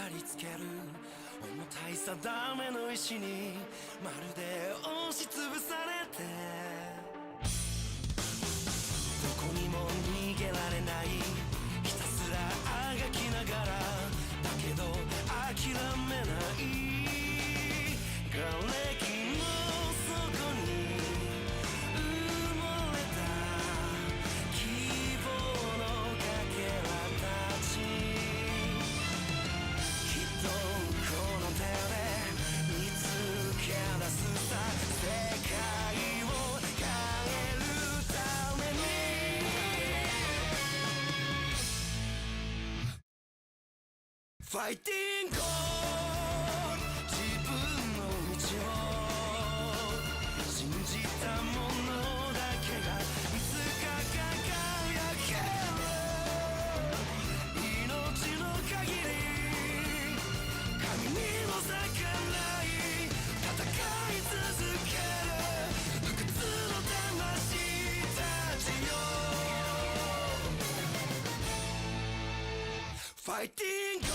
りつける重たい定めの石にまるで押しつぶされてどこにも逃げられないひたすらあがきながらだけど諦めない瓦礫の底に埋もれた希望のかけらたちきっとこの手で見つけ出すさ世界を変えるためにファイティング自分の道を信じたものだけがいつか輝ける命の限り神にも逆らい戦い続ける不屈の魂たちよファイティング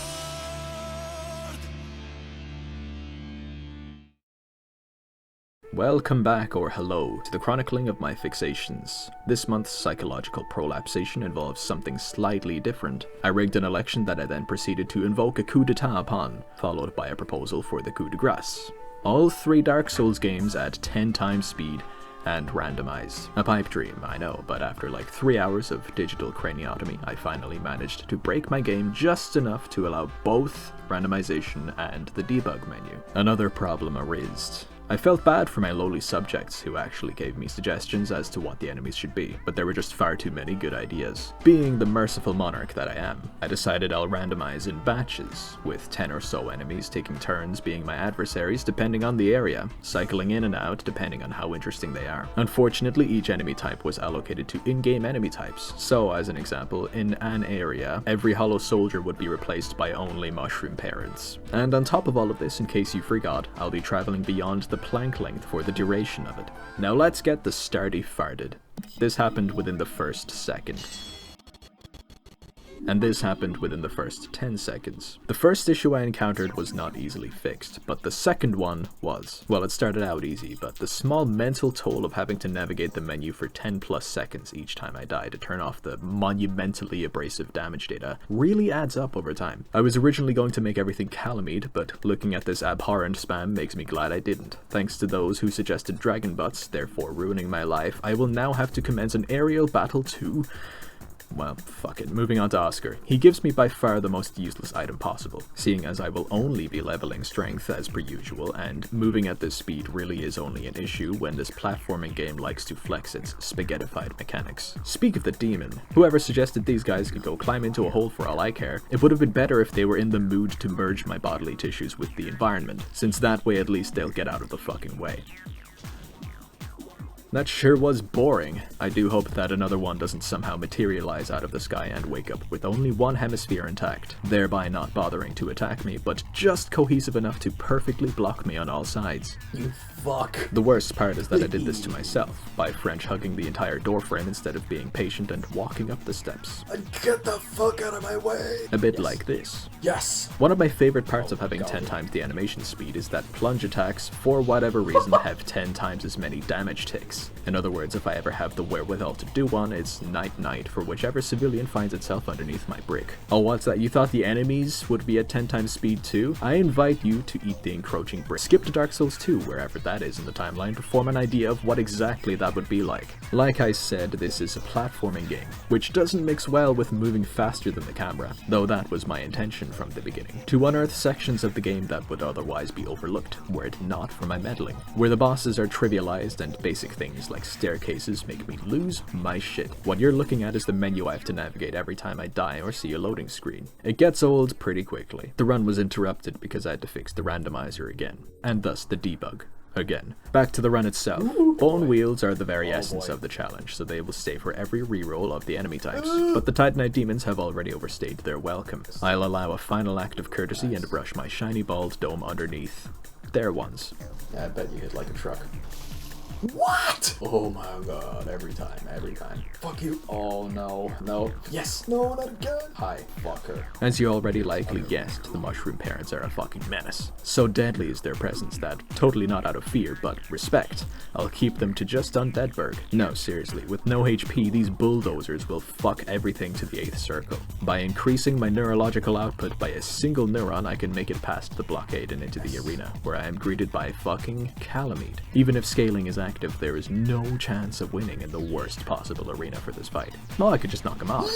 Welcome back, or hello, to the chronicling of my fixations. This month's psychological prolapsation involves something slightly different. I rigged an election that I then proceeded to invoke a coup d'etat upon, followed by a proposal for the coup de grace. All 3 Dark Souls games at 10 times speed, and randomized. A pipe dream, I know, but after like 3 hours of digital craniotomy, I finally managed to break my game just enough to allow both randomization and the debug menu. Another problem arisen. I felt bad for my lowly subjects who actually gave me suggestions as to what the enemies should be, but there were just far too many good ideas. Being the merciful monarch that I am, I decided I'll randomize in batches, with 10 or so enemies taking turns being my adversaries depending on the area, cycling in and out depending on how interesting they are. Unfortunately, each enemy type was allocated to in-game enemy types, so as an example, in an area, every hollow soldier would be replaced by only mushroom parents. And on top of all of this, in case you forgot, I'll be traveling beyond the plank length for the duration of it. Now let's get the starty farted. This happened within the first second. And this happened within the first 10 seconds. The first issue I encountered was not easily fixed, but the second one was. Well, it started out easy, but the small mental toll of having to navigate the menu for 10 plus seconds each time I die to turn off the monumentally abrasive damage data really adds up over time. I was originally going to make everything Calamide, but looking at this abhorrent spam makes me glad I didn't. Thanks to those who suggested dragon butts, therefore ruining my life, I will now have to commence an aerial battle to... well, fuck it, moving on to Oscar. He gives me by far the most useless item possible, seeing as I will only be leveling strength as per usual, and moving at this speed really is only an issue when this platforming game likes to flex its spaghettified mechanics. Speak of the demon, whoever suggested these guys could go climb into a hole for all I care, it would have been better if they were in the mood to merge my bodily tissues with the environment, since that way at least they'll get out of the fucking way. That sure was boring. I do hope that another one doesn't somehow materialize out of the sky and wake up with only one hemisphere intact, thereby not bothering to attack me, but just cohesive enough to perfectly block me on all sides. You fuck. The worst part is that I did this to myself, by French hugging the entire doorframe instead of being patient and walking up the steps. Get the fuck out of my way! A bit like this. Yes! One of my favorite parts of having 10 times the animation speed is that plunge attacks, for whatever reason, have 10 times as many damage ticks. In other words, if I ever have the wherewithal to do one, it's night-night for whichever civilian finds itself underneath my brick. Oh, what's that? You thought the enemies would be at 10 times speed too? I invite you to eat the encroaching brick. Skip to Dark Souls 2, wherever that is in the timeline, to form an idea of what exactly that would be like. Like I said, this is a platforming game, which doesn't mix well with moving faster than the camera, though that was my intention from the beginning. To unearth sections of the game that would otherwise be overlooked, were it not for my meddling, where the bosses are trivialized and basic things like staircases make me lose my shit. What you're looking at is the menu I have to navigate every time I die or see a loading screen. It gets old pretty quickly. The run was interrupted because I had to fix the randomizer again, and thus the debug. Again. Back to the run itself. Bone wields are the very essence of the challenge, so they will stay for every reroll of the enemy types, but the Titanite demons have already overstayed their welcome. I'll allow a final act of courtesy and brush my shiny bald dome underneath their ones. Yeah, I bet you hit like a truck. What? Oh my god, every time. Fuck you. Oh no, no. Yes. No, not again. Hi, fucker. As you already likely guessed, the mushroom parents are a fucking menace. So deadly is their presence that, totally not out of fear, but respect, I'll keep them to just Undeadburg. No, seriously, with no HP, these bulldozers will fuck everything to the 8th circle. By increasing my neurological output by a single neuron, I can make it past the blockade and into the arena, where I am greeted by fucking Calamite. Even if scaling is active, there is no chance of winning in the worst possible arena for this fight. Well, I could just knock him off.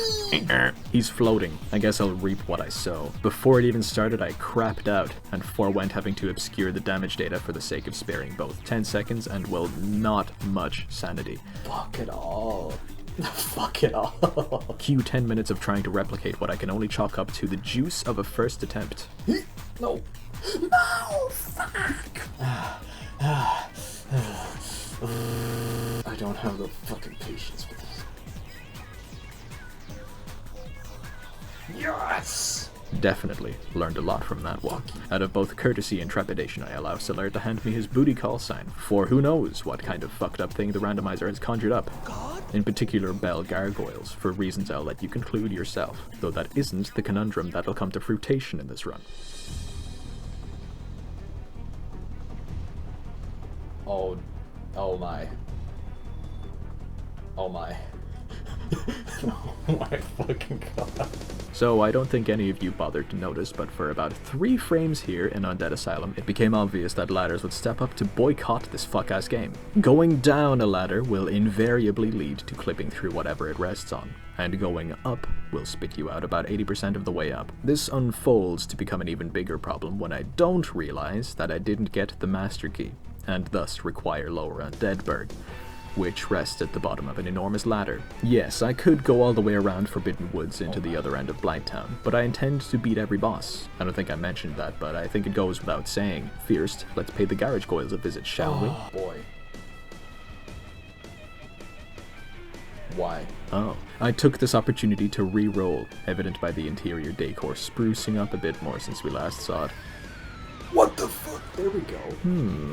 He's floating. I guess I'll reap what I sow. Before it even started, I crapped out and forewent having to obscure the damage data for the sake of sparing both 10 seconds and, well, not much sanity. Fuck it all. Fuck it all. Cue 10 minutes of trying to replicate what I can only chalk up to the juice of a first attempt. No. No! Fuck! I don't have the fucking patience with this. Yes! Definitely learned a lot from that one. Out of both courtesy and trepidation, I allow Solar to hand me his booty call sign, for who knows what kind of fucked up thing the randomizer has conjured up. In particular, bell gargoyles, for reasons I'll let you conclude yourself, though that isn't the conundrum that'll come to fruition in this run. Oh my. Oh my. Oh my fucking god. So I don't think any of you bothered to notice, but for about 3 frames here in Undead Asylum, it became obvious that ladders would step up to boycott this fuck-ass game. Going down a ladder will invariably lead to clipping through whatever it rests on, and going up will spit you out about 80% of the way up. This unfolds to become an even bigger problem when I don't realize that I didn't get the master key, and thus require lower Undeadburg, which rests at the bottom of an enormous ladder. Yes, I could go all the way around Forbidden Woods into the other end of Blighttown, but I intend to beat every boss. I don't think I mentioned that, but I think it goes without saying. First, let's pay the garage coils a visit, shall we? Boy. Why? Oh, I took this opportunity to re-roll, evident by the interior decor sprucing up a bit more since we last saw it. What the fuck? There we go.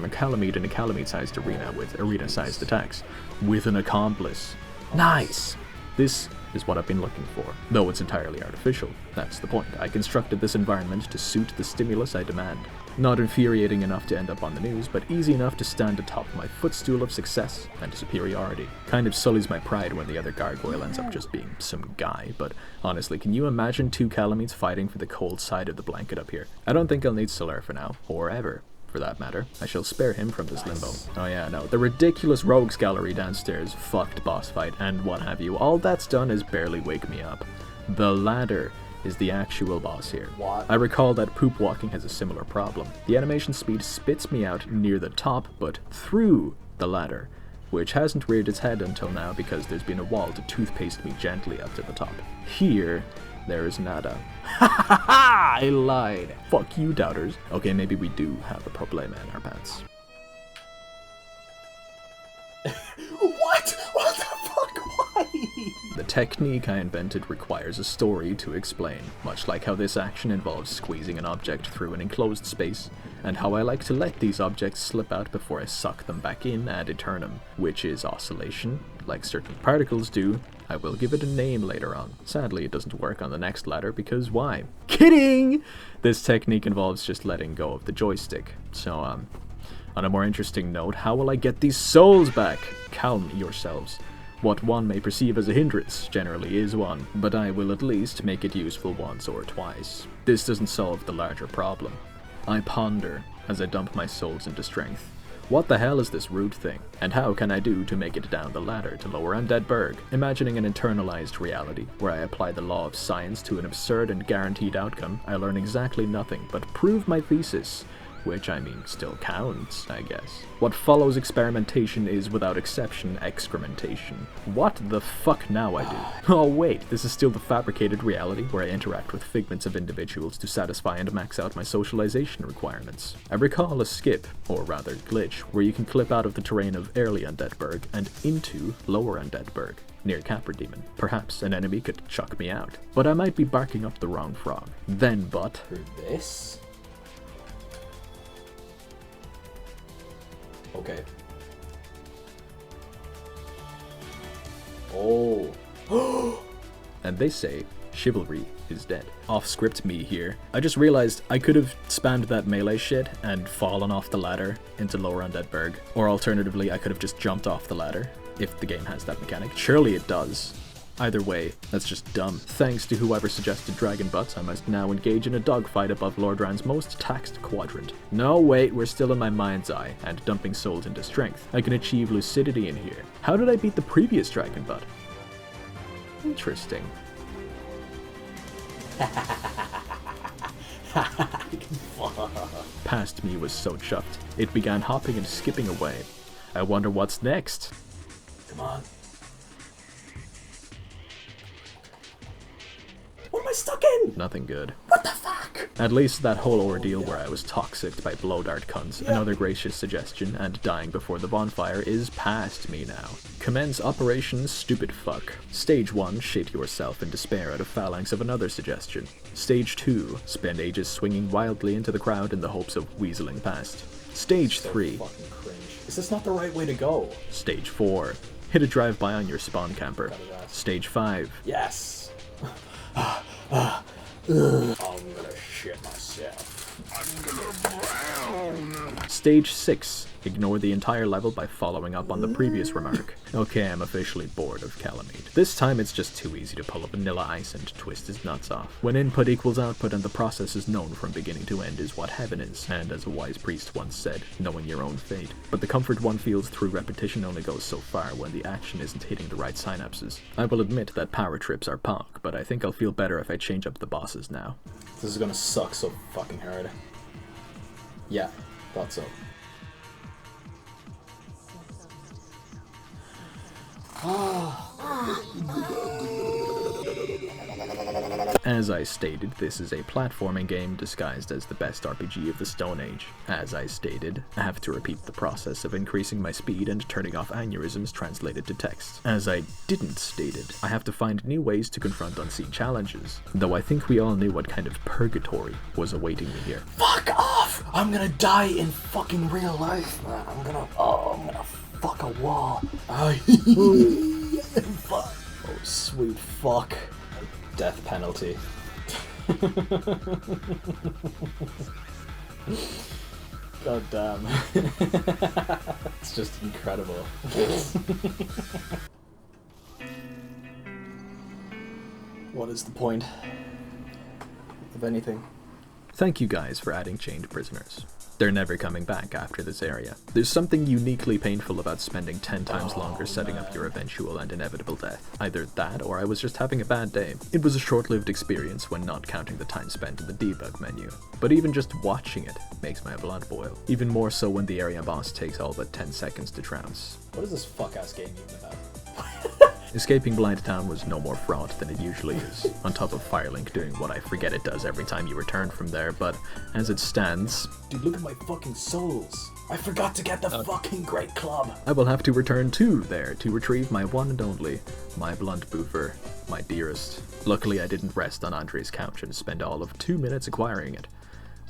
A Calamite in a Calamite-sized arena with arena-sized attacks. With an accomplice. Nice! This is what I've been looking for. Though it's entirely artificial. That's the point. I constructed this environment to suit the stimulus I demand. Not infuriating enough to end up on the news, but easy enough to stand atop my footstool of success and superiority. Kind of sullies my pride when the other gargoyle ends up just being some guy, but honestly, can you imagine 2 Calamites fighting for the cold side of the blanket up here? I don't think I'll need Solar for now, or ever, for that matter. I shall spare him from this limbo. Oh yeah, no, the ridiculous rogues gallery downstairs, fucked boss fight, and what have you, all that's done is barely wake me up. The ladder is the actual boss here. What? I recall that poop walking has a similar problem. The animation speed spits me out near the top, but through the ladder, which hasn't reared its head until now because there's been a wall to toothpaste me gently up to the top. Here, there is nada. Ha ha ha! I lied. Fuck you, doubters. Okay, maybe we do have a problema in our pants. What? What the fuck? Why? The technique I invented requires a story to explain, much like how this action involves squeezing an object through an enclosed space, and how I like to let these objects slip out before I suck them back in ad eternum, which is oscillation, like certain particles do. I will give it a name later on. Sadly, it doesn't work on the next ladder because why? Kidding! This technique involves just letting go of the joystick. So, on a more interesting note, how will I get these souls back? Calm yourselves. What one may perceive as a hindrance generally is one, but I will at least make it useful once or twice. This doesn't solve the larger problem. I ponder as I dump my souls into strength. What the hell is this root thing? And how can I do to make it down the ladder to lower Undeadburg? Imagining an internalized reality, where I apply the law of science to an absurd and guaranteed outcome, I learn exactly nothing but prove my thesis, which I mean still counts, I guess. What follows experimentation is, without exception, excrementation. What the fuck now I do? Oh wait, this is still the fabricated reality where I interact with figments of individuals to satisfy and max out my socialization requirements. I recall a skip, or rather glitch, where you can clip out of the terrain of early Undeadburg and into lower Undeadburg, near Capra Demon. Perhaps an enemy could chuck me out, but I might be barking up the wrong frog. Then but... For this? Okay. Oh. And they say chivalry is dead. Off script me here. I just realized I could have spammed that melee shit and fallen off the ladder into Lower Undead Berg. Or alternatively, I could have just jumped off the ladder, if the game has that mechanic. Surely it does. Either way, that's just dumb. Thanks to whoever suggested Dragon Butts, I must now engage in a dogfight above Lordran's most taxed quadrant. No, wait, we're still in my mind's eye, and dumping souls into strength. I can achieve lucidity in here. How did I beat the previous Dragon Butt? Interesting. Past me was so chuffed, it began hopping and skipping away. I wonder what's next. Come on. What am I stuck in? Nothing good. What the fuck? At least that whole ordeal where I was toxicked by blow dart cunts, another gracious suggestion, and dying before the bonfire is past me now. Commence Operation Stupid Fuck. Stage 1, shit yourself in despair at a phalanx of another suggestion. Stage 2, spend ages swinging wildly into the crowd in the hopes of weaseling past. Stage 3. Fucking cringe. Is this not the right way to go? Stage 4, hit a drive-by on your spawn camper. Stage 5. Yes. I'm gonna shit myself. Stage 6. Ignore the entire level by following up on the previous remark. Okay, I'm officially bored of Calamite. This time it's just too easy to pull a Vanilla Ice and twist his nuts off. When input equals output and the process is known from beginning to end is what heaven is, and as a wise priest once said, knowing your own fate. But the comfort one feels through repetition only goes so far when the action isn't hitting the right synapses. I will admit that power trips are pog, but I think I'll feel better if I change up the bosses now. This is gonna suck so fucking hard. Yeah, thought so. As I stated, this is a platforming game disguised as the best RPG of the Stone Age. As I stated, I have to repeat the process of increasing my speed and turning off aneurysms translated to text. As I didn't stated, I have to find new ways to confront unseen challenges, though I think we all knew what kind of purgatory was awaiting me here. Fuck off! I'm gonna die in fucking real life, man. I'm gonna fuck a wall. Fuck. Oh, sweet fuck. Death penalty. God damn. It's just incredible. What is the point of anything? Thank you guys for adding chained prisoners. They're never coming back after this area. There's something uniquely painful about spending 10 times longer setting up your eventual and inevitable death. Either that, or I was just having a bad day. It was a short-lived experience when not counting the time spent in the debug menu. But even just watching it makes my blood boil. Even more so when the area boss takes all but 10 seconds to trounce. What is this fuck-ass game even about? Escaping Blind Town was no more fraught than it usually is, on top of Firelink doing what I forget it does every time you return from there, but as it stands... Dude, look at my fucking souls! I forgot to get the fucking Great Club! I will have to return to there to retrieve my one and only, my blunt boofer, my dearest. Luckily I didn't rest on Andre's couch and spend all of 2 minutes acquiring it.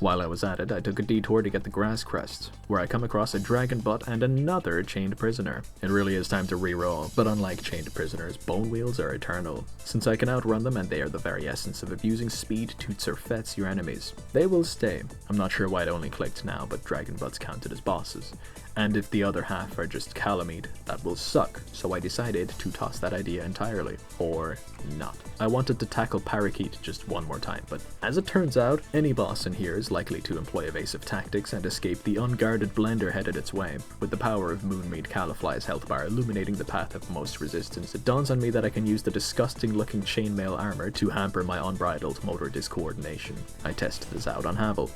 While I was at it, I took a detour to get the Grass Crest, where I come across a Dragon Butt and another chained prisoner. It really is time to re-roll, but unlike chained prisoners, bone wheels are eternal. Since I can outrun them and they are the very essence of abusing speed to surfets your enemies, they will stay. I'm not sure why it only clicked now, but Dragon Butts counted as bosses. And if the other half are just Calamite, that will suck, so I decided to toss that idea entirely. Or not. I wanted to tackle Parakeet just one more time, but as it turns out, any boss in here is likely to employ evasive tactics and escape the unguarded blender headed its way. With the power of Moonmeat Califly's health bar illuminating the path of most resistance, it dawns on me that I can use the disgusting looking chainmail armor to hamper my unbridled motor discoordination. I test this out on Havel.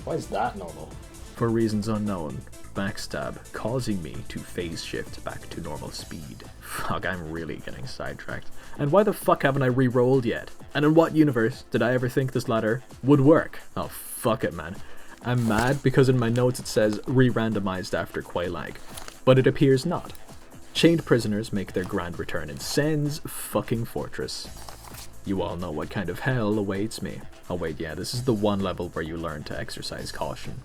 Why is that normal? For reasons unknown, backstab, causing me to phase shift back to normal speed. Fuck, I'm really getting sidetracked. And why the fuck haven't I re-rolled yet? And in what universe did I ever think this ladder would work? Oh, fuck it, man. I'm mad because in my notes it says re-randomized after Quailag, but it appears not. Chained prisoners make their grand return in Sen's fucking fortress. You all know what kind of hell awaits me. Oh wait, yeah, this is the one level where you learn to exercise caution.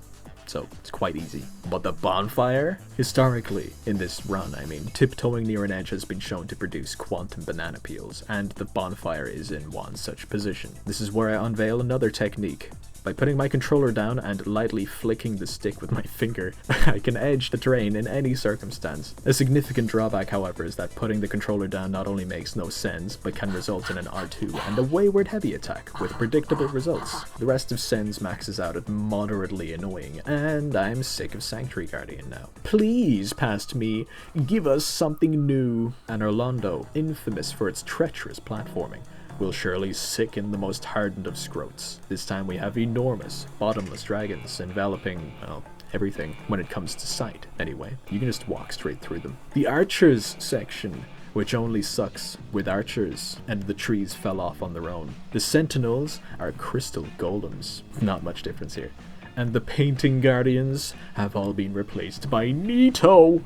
so it's quite easy. But the bonfire? Historically, in this run, I mean, tiptoeing near an edge has been shown to produce quantum banana peels, and the bonfire is in one such position. This is where I unveil another technique. By putting my controller down and lightly flicking the stick with my finger, I can edge the terrain in any circumstance. A significant drawback, however, is that putting the controller down not only makes no sense, but can result in an R2 and a wayward heavy attack, with predictable results. The rest of Sens maxes out at moderately annoying, and I'm sick of Sanctuary Guardian now. Please, past me, give us something new. And Orlando, infamous for its treacherous platforming, will surely sicken the most hardened of scrotes. This time we have enormous, bottomless dragons enveloping, well, everything when it comes to sight. Anyway, you can just walk straight through them. The archers section, which only sucks with archers, and the trees fell off on their own. The sentinels are crystal golems. Not much difference here. And the painting guardians have all been replaced by Nito.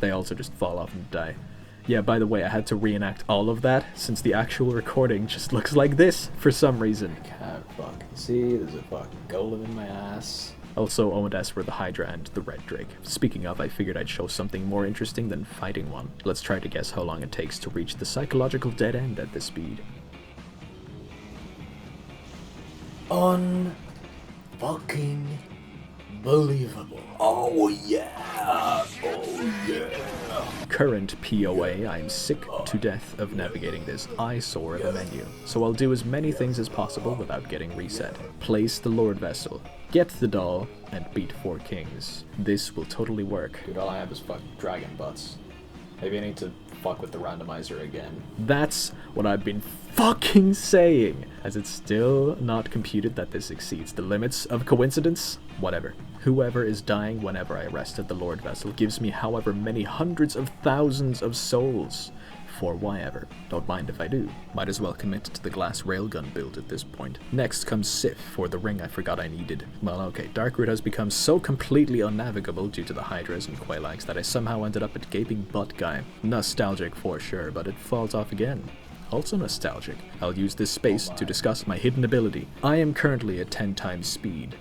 They also just fall off and die. Yeah, by the way, I had to reenact all of that, since the actual recording just looks like this, for some reason. I can't fucking see, there's a fucking golem in my ass. Also, O&S were the Hydra and the Red Drake. Speaking of, I figured I'd show something more interesting than fighting one. Let's try to guess how long it takes to reach the psychological dead end at this speed. Unfucking believable. Oh yeah! Oh yeah! Current POA, I'm sick to death of navigating this eyesore of a menu, so I'll do as many things as possible without getting reset. Place the Lord Vessel, get the doll, and beat 4 kings. This will totally work. Dude, all I have is fucking dragon butts. Maybe I need to fuck with the randomizer again. That's what I've been fucking saying! As it's still not computed that this exceeds the limits of coincidence? Whatever. Whoever is dying whenever I rest at the Lord Vessel gives me however many hundreds of thousands of souls. For why ever. Don't mind if I do. Might as well commit to the glass railgun build at this point. Next comes Sif for the ring I forgot I needed. Well, okay, Darkroot has become so completely unnavigable due to the Hydras and Quelags that I somehow ended up at Gaping Butt Guy. Nostalgic for sure, but it falls off again. Also nostalgic. I'll use this space to discuss my hidden ability. I am currently at 10 times speed,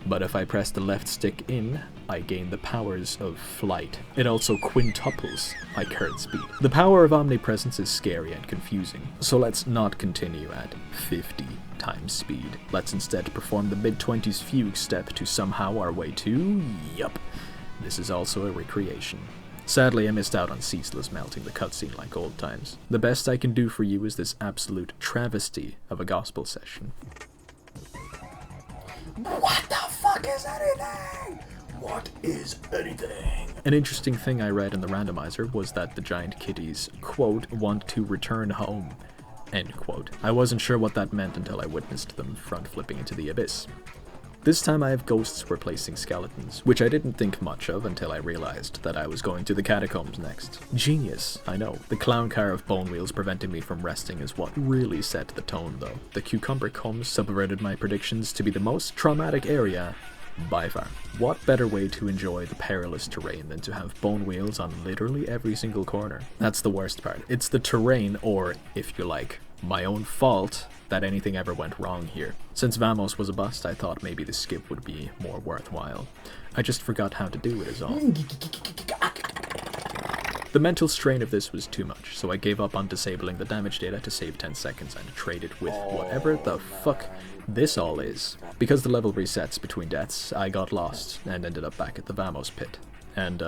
but if I press the left stick in, I gain the powers of flight. It also quintuples my current speed. The power of omnipresence is scary and confusing, so let's not continue at 50 times speed. Let's instead perform the mid-20s fugue step to somehow our way to... yup. This is also a recreation. Sadly, I missed out on ceaseless melting the cutscene like old times. The best I can do for you is this absolute travesty of a gospel session. What the fuck is anything? What is anything? An interesting thing I read in the randomizer was that the giant kitties, quote, want to return home, end quote. I wasn't sure what that meant until I witnessed them front flipping into the abyss. This time I have ghosts replacing skeletons, which I didn't think much of until I realized that I was going to the catacombs next. Genius, I know. The clown car of bone wheels preventing me from resting is what really set the tone though. The cucumber combs subverted my predictions to be the most traumatic area by far. What better way to enjoy the perilous terrain than to have bone wheels on literally every single corner? That's the worst part. It's the terrain, or, if you like, my own fault, that anything ever went wrong here. Since Vamos was a bust, I thought maybe the skip would be more worthwhile. I just forgot how to do it is all. The mental strain of this was too much, so I gave up on disabling the damage data to save 10 seconds and traded with whatever the fuck this all is. Because the level resets between deaths, I got lost and ended up back at the Vamos pit. And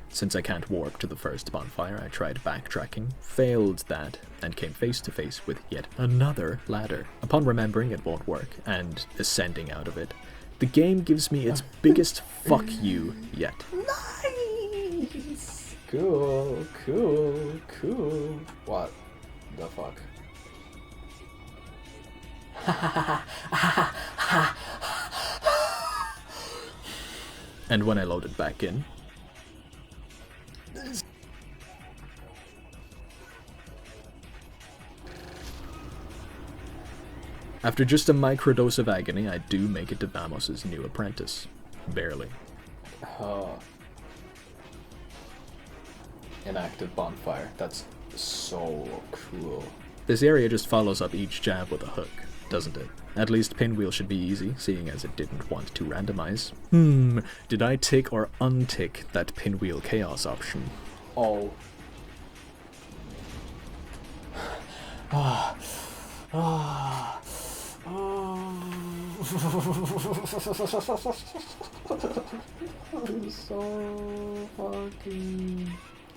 since I can't warp to the first bonfire, I tried backtracking, failed that, and came face to face with yet another ladder. Upon remembering it won't work, and ascending out of it, the game gives me its biggest fuck you yet. Nice! Cool, cool, cool. What the fuck? And when I loaded back in, after just a microdose of agony, I do make it to Vamos' new apprentice. Barely. Oh. Inactive bonfire. That's so cool. This area just follows up each jab with a hook. doesn't it? At least Pinwheel should be easy, seeing as it didn't want to randomize. Did I tick or untick that Pinwheel Chaos option? Oh. So fucking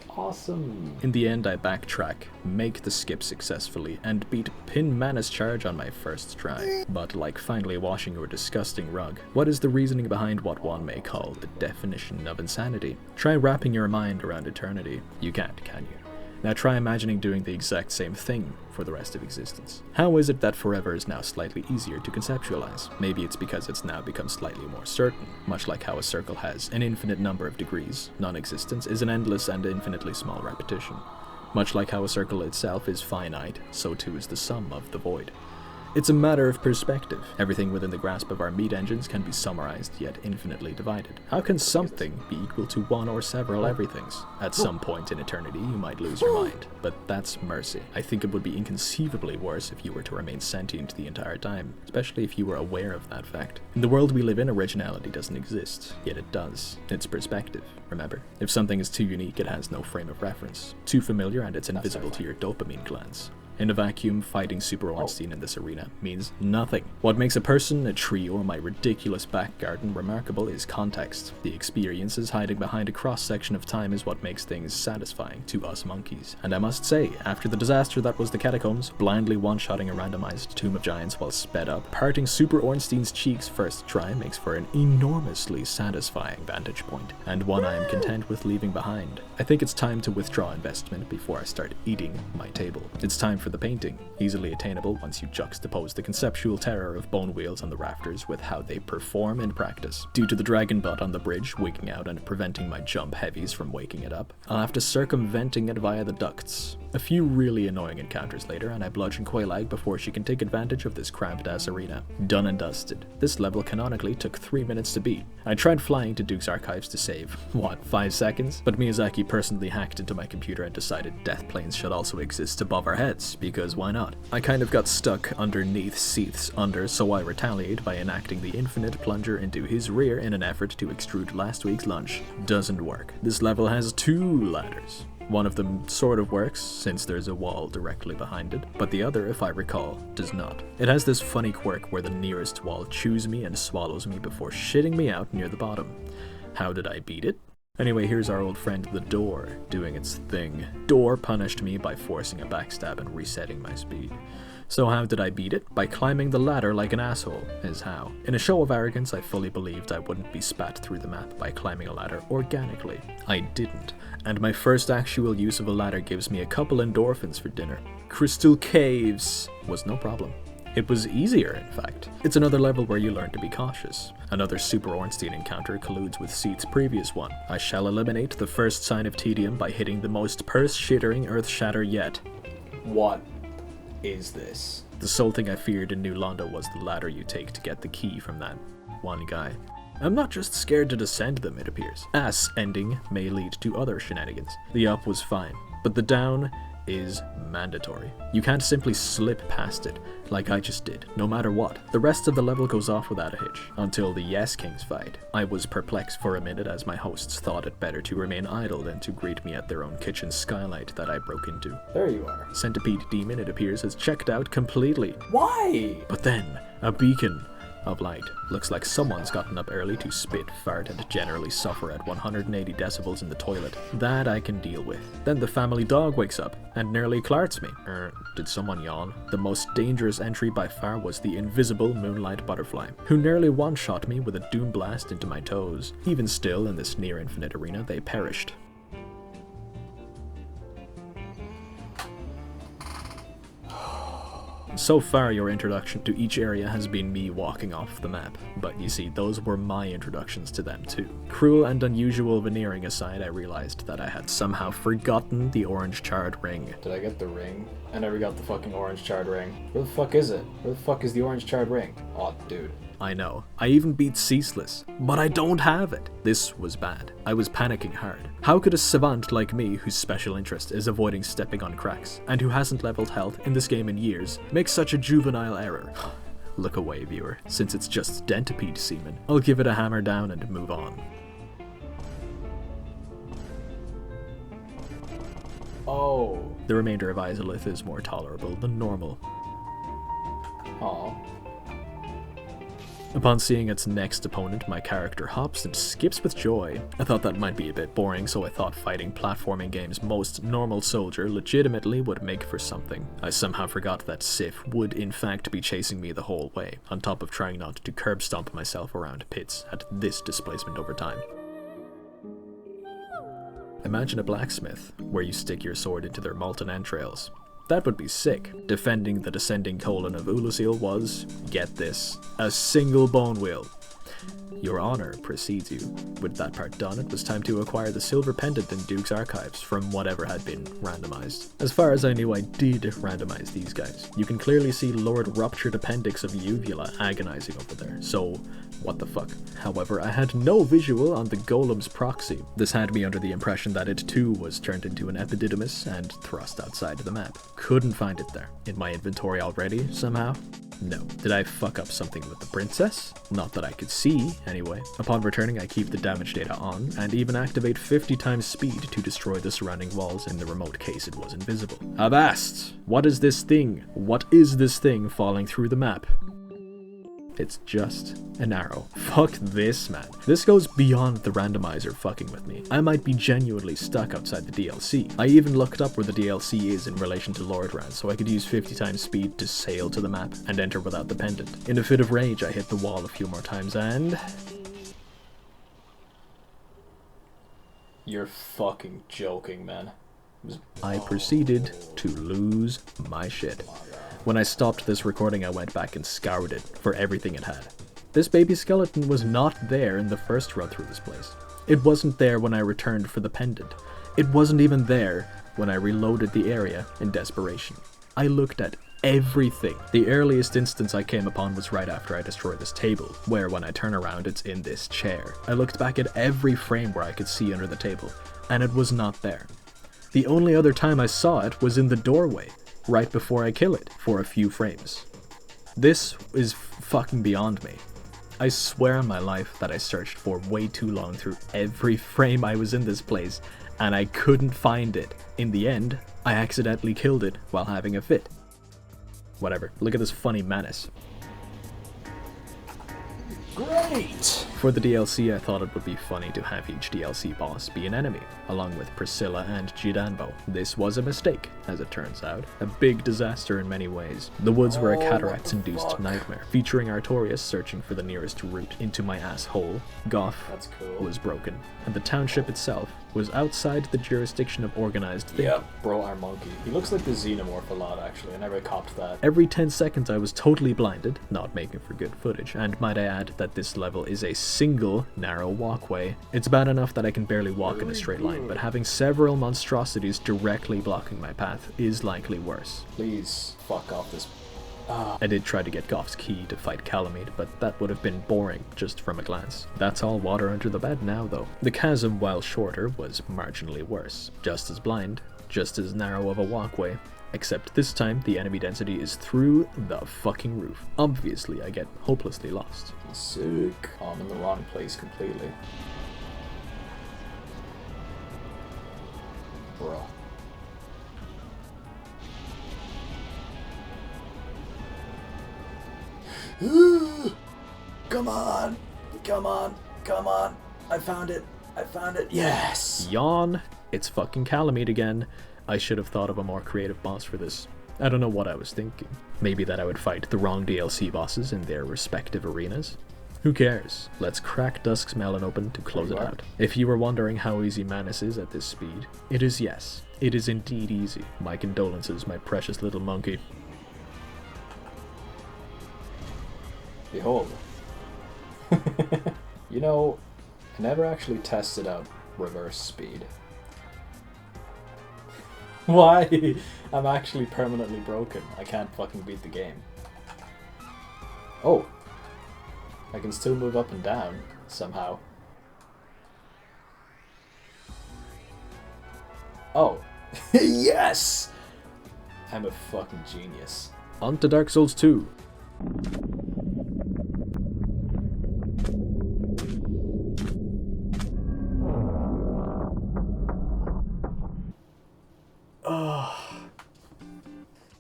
awesome. In the end, I backtrack, make the skip successfully, and beat Pin Mana's charge on my first try. But like finally washing your disgusting rug, what is the reasoning behind what one may call the definition of insanity? Try wrapping your mind around eternity. You can't, can you? Now try imagining doing the exact same thing for the rest of existence. How is it that forever is now slightly easier to conceptualize? Maybe it's because it's now become slightly more certain. Much like how a circle has an infinite number of degrees, non-existence is an endless and infinitely small repetition. Much like how a circle itself is finite, so too is the sum of the void. It's a matter of perspective. Everything within the grasp of our meat engines can be summarized, yet infinitely divided. How can something be equal to one or several everythings? At some point in eternity, you might lose your mind, but that's mercy. I think it would be inconceivably worse if you were to remain sentient the entire time, especially if you were aware of that fact. In the world we live in, originality doesn't exist, yet it does. It's perspective, remember? If something is too unique, it has no frame of reference. Too familiar and it's invisible to your dopamine glands. In a vacuum, fighting Super Ornstein in this arena means nothing. What makes a person, a tree, or my ridiculous back garden remarkable is context. The experiences hiding behind a cross-section of time is what makes things satisfying to us monkeys. And I must say, after the disaster that was the catacombs, blindly one-shotting a randomized Tomb of Giants while sped up, parting Super Ornstein's cheeks first try makes for an enormously satisfying vantage point, and one I am content with leaving behind. I think it's time to withdraw investment before I start eating my table. It's time for the painting, easily attainable once you juxtapose the conceptual terror of bone wheels on the rafters with how they perform in practice. Due to the dragon butt on the bridge wigging out and preventing my jump heavies from waking it up, I'll have to circumventing it via the ducts. A few really annoying encounters later, and I bludgeon Quailag before she can take advantage of this cramped-ass arena. Done and dusted. This level canonically took 3 minutes to beat. I tried flying to Duke's Archives to save, 5 seconds? But Miyazaki personally hacked into my computer and decided death planes should also exist above our heads, because why not? I kind of got stuck underneath Seath's under, so I retaliate by enacting the infinite plunger into his rear in an effort to extrude last week's lunch. Doesn't work. This level has 2 ladders. One of them sort of works, since there's a wall directly behind it, but the other, if I recall, does not. It has this funny quirk where the nearest wall chews me and swallows me before shitting me out near the bottom. How did I beat it? Anyway, here's our old friend the door, doing its thing. Door punished me by forcing a backstab and resetting my speed. So how did I beat it? By climbing the ladder like an asshole, is how. In a show of arrogance, I fully believed I wouldn't be spat through the map by climbing a ladder organically. I didn't. And my first actual use of a ladder gives me a couple endorphins for dinner. Crystal Caves was no problem. It was easier, in fact. It's another level where you learn to be cautious. Another Super Ornstein encounter colludes with Seath's previous one. I shall eliminate the first sign of tedium by hitting the most purse-shittering earth shatter yet. What is this? The sole thing I feared in New Londo was the ladder you take to get the key from that one guy. I'm not just scared to descend them, it appears. Ass ending may lead to other shenanigans. The up was fine, but the down is mandatory. You can't simply slip past it, like I just did, no matter what. The rest of the level goes off without a hitch, until the Yes Kings fight. I was perplexed for a minute as my hosts thought it better to remain idle than to greet me at their own kitchen skylight that I broke into. There you are. Centipede Demon, it appears, has checked out completely. Why? But then, a beacon of light. Looks like someone's gotten up early to spit, fart, and generally suffer at 180 decibels in the toilet. That I can deal with. Then the family dog wakes up and nearly clarts me. Did someone yawn? The most dangerous entry by far was the invisible Moonlight Butterfly, who nearly one-shot me with a doom blast into my toes. Even still, in this near-infinite arena, they perished. So far, your introduction to each area has been me walking off the map, but you see, those were my introductions to them too. Cruel and unusual veneering aside, I realized that I had somehow forgotten the orange charred ring. Did I get the ring? I never got the fucking orange charred ring. Where the fuck is it? Where the fuck is the orange charred ring? Oh, dude. I know. I even beat Ceaseless, but I don't have it. This was bad. I was panicking hard. How could a savant like me, whose special interest is avoiding stepping on cracks, and who hasn't leveled health in this game in years, make such a juvenile error? Look away, viewer. Since it's just Dentipede semen, I'll give it a hammer down and move on. Oh. The remainder of Izalith is more tolerable than normal. Aw. Upon seeing its next opponent, my character hops and skips with joy. I thought that might be a bit boring, so I thought fighting platforming games most normal soldier legitimately would make for something. I somehow forgot that Sif would in fact be chasing me the whole way, on top of trying not to curb stomp myself around pits at this displacement over time. Imagine a blacksmith, where you stick your sword into their molten entrails. That would be sick. Defending the descending colon of Ulusil was, get this, a single bone wheel. Your honor precedes you. With that part done, it was time to acquire the silver pendant in Duke's archives from whatever had been randomized. As far as I knew, I did randomize these guys. You can clearly see Lord Ruptured Appendix of Uvula agonizing over there, so what the fuck. However, I had no visual on the golem's proxy. This had me under the impression that it too was turned into an epididymis and thrust outside of the map. Couldn't find it there. In my inventory already, somehow? No. Did I fuck up something with the princess? Not that I could see, anyway. Upon returning, I keep the damage data on, and even activate 50 times speed to destroy the surrounding walls in the remote case it was invisible. Avast! What is this thing? What is this thing falling through the map? It's just an arrow. Fuck this, man. This goes beyond the randomizer fucking with me. I might be genuinely stuck outside the DLC. I even looked up where the DLC is in relation to Lord Round, so I could use 50 times speed to sail to the map and enter without the pendant. In a fit of rage, I hit the wall a few more times and... You're fucking joking, man. I proceeded to lose my shit. When I stopped this recording, I went back and scoured it for everything it had. This baby skeleton was not there in the first run through this place. It wasn't there when I returned for the pendant. It wasn't even there when I reloaded the area in desperation. I looked at everything. The earliest instance I came upon was right after I destroyed this table, where when I turn around it's in this chair. I looked back at every frame where I could see under the table, and it was not there. The only other time I saw it was in the doorway, right before I kill it, for a few frames. This is fucking beyond me. I swear on my life that I searched for way too long through every frame I was in this place, and I couldn't find it. In the end, I accidentally killed it while having a fit. Whatever, look at this funny menace. Great! For the DLC, I thought it would be funny to have each DLC boss be an enemy, along with Priscilla and Jidanbo. This was a mistake, as it turns out. A big disaster in many ways. The woods were a cataracts-induced nightmare, featuring Artorias searching for the nearest route into my asshole. Goth That's cool. was broken, and the township itself was outside the jurisdiction of organized thinking. Yep, bro, our monkey. He looks like the xenomorph a lot, actually. I never copped that. Every 10 seconds I was totally blinded, not making for good footage, and might I add that this level is a single narrow walkway. It's bad enough that I can barely walk in a straight line, but having several monstrosities directly blocking my path is likely worse. Please, fuck off this. I did try to get Goff's key to fight Calamite, but that would have been boring just from a glance. That's all water under the bed now, though. The chasm, while shorter, was marginally worse. Just as blind, just as narrow of a walkway, except this time the enemy density is through the fucking roof. Obviously, I get hopelessly lost. Sick. Oh, I'm in the wrong place completely. Bro. Come on! Come on! Come on! I found it! I found it! Yes! Yawn! It's fucking Calamite again. I should have thought of a more creative boss for this. I don't know what I was thinking. Maybe that I would fight the wrong DLC bosses in their respective arenas? Who cares? Let's crack Dusk's melon open to close it out. If you were wondering how easy Manus is at this speed, it is yes. It is indeed easy. My condolences, my precious little monkey. Behold. You know, I never actually tested out reverse speed. Why? I'm actually permanently broken. I can't fucking beat the game. Oh. I can still move up and down, somehow. Oh. Yes! I'm a fucking genius. On to Dark Souls 2.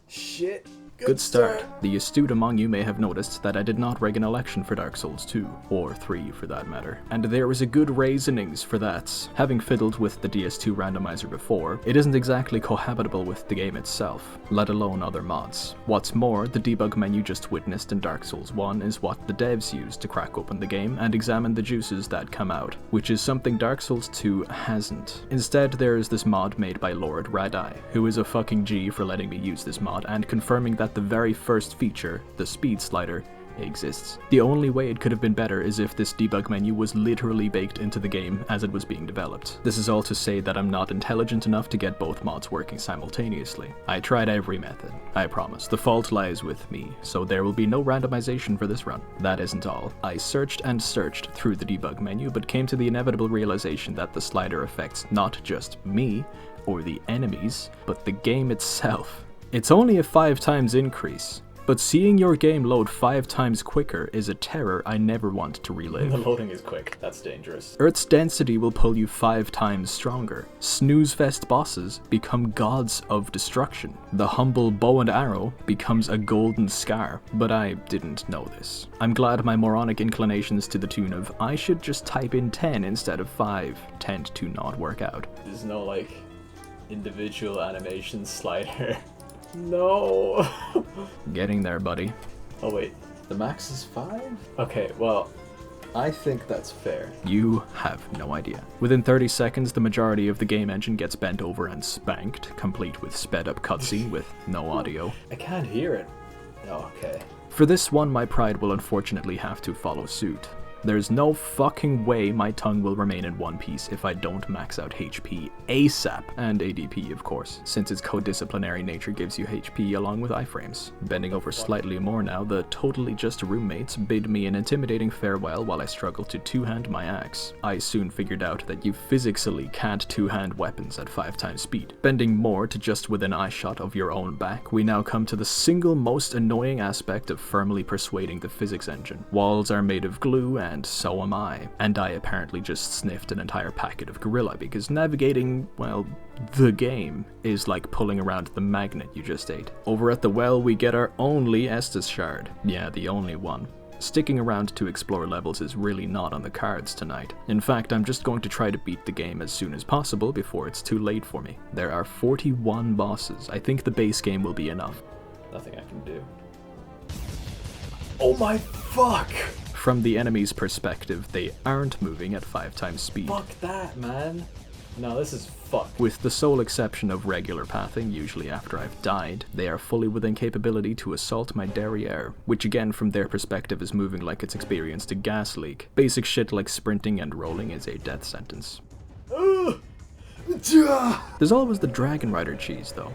Shit. Good start. The astute among you may have noticed that I did not rig an election for Dark Souls 2, or 3 for that matter, and there was a good reasonings for that. Having fiddled with the DS2 randomizer before, it isn't exactly cohabitable with the game itself, let alone other mods. What's more, the debug menu just witnessed in Dark Souls 1 is what the devs used to crack open the game and examine the juices that come out, which is something Dark Souls 2 hasn't. Instead, there is this mod made by Lord Radai, who is a fucking G for letting me use this mod and confirming that the very first feature, the speed slider, exists. The only way it could have been better is if this debug menu was literally baked into the game as it was being developed. This is all to say that I'm not intelligent enough to get both mods working simultaneously. I tried every method. I promise, the fault lies with me, so there will be no randomization for this run. That isn't all. I searched and searched through the debug menu, but came to the inevitable realization that the slider affects not just me, or the enemies, but the game itself. It's only a 5 times increase, but seeing your game load 5 times quicker is a terror I never want to relive. The loading is quick. That's dangerous. Earth's density will pull you 5 times stronger. Snoozefest bosses become gods of destruction. The humble bow and arrow becomes a golden scar, but I didn't know this. I'm glad my moronic inclinations to the tune of I should just type in 10 instead of 5 tend to not work out. There's no, like, individual animation slider. No. Getting there, buddy. Oh wait, the max is 5? Okay, well, I think that's fair. You have no idea. Within 30 seconds, the majority of the game engine gets bent over and spanked, complete with sped up cutscene with no audio. I can't hear it. Oh, okay. For this one, my pride will unfortunately have to follow suit. There's no fucking way my tongue will remain in one piece if I don't max out HP ASAP, and ADP of course, since its co-disciplinary nature gives you HP along with iframes. Bending over slightly more now, the totally just roommates bid me an intimidating farewell while I struggle to two-hand my axe. I soon figured out that you physically can't two-hand weapons at 5 times speed. Bending more to just within eyeshot of your own back, we now come to the single most annoying aspect of firmly persuading the physics engine. Walls are made of glue and so am I. And I apparently just sniffed an entire packet of Gorilla because navigating, well, the game is like pulling around the magnet you just ate. Over at the well, we get our only Estus shard. Yeah, the only one. Sticking around to explore levels is really not on the cards tonight. In fact, I'm just going to try to beat the game as soon as possible before it's too late for me. There are 41 bosses. I think the base game will be enough. Nothing I can do. Oh my fuck! From the enemy's perspective, they aren't moving at 5 times speed. Fuck that, man. No, this is fucked. With the sole exception of regular pathing, usually after I've died, they are fully within capability to assault my derriere, which again from their perspective is moving like it's experienced a gas leak. Basic shit like sprinting and rolling is a death sentence. There's always the Dragon Rider cheese though.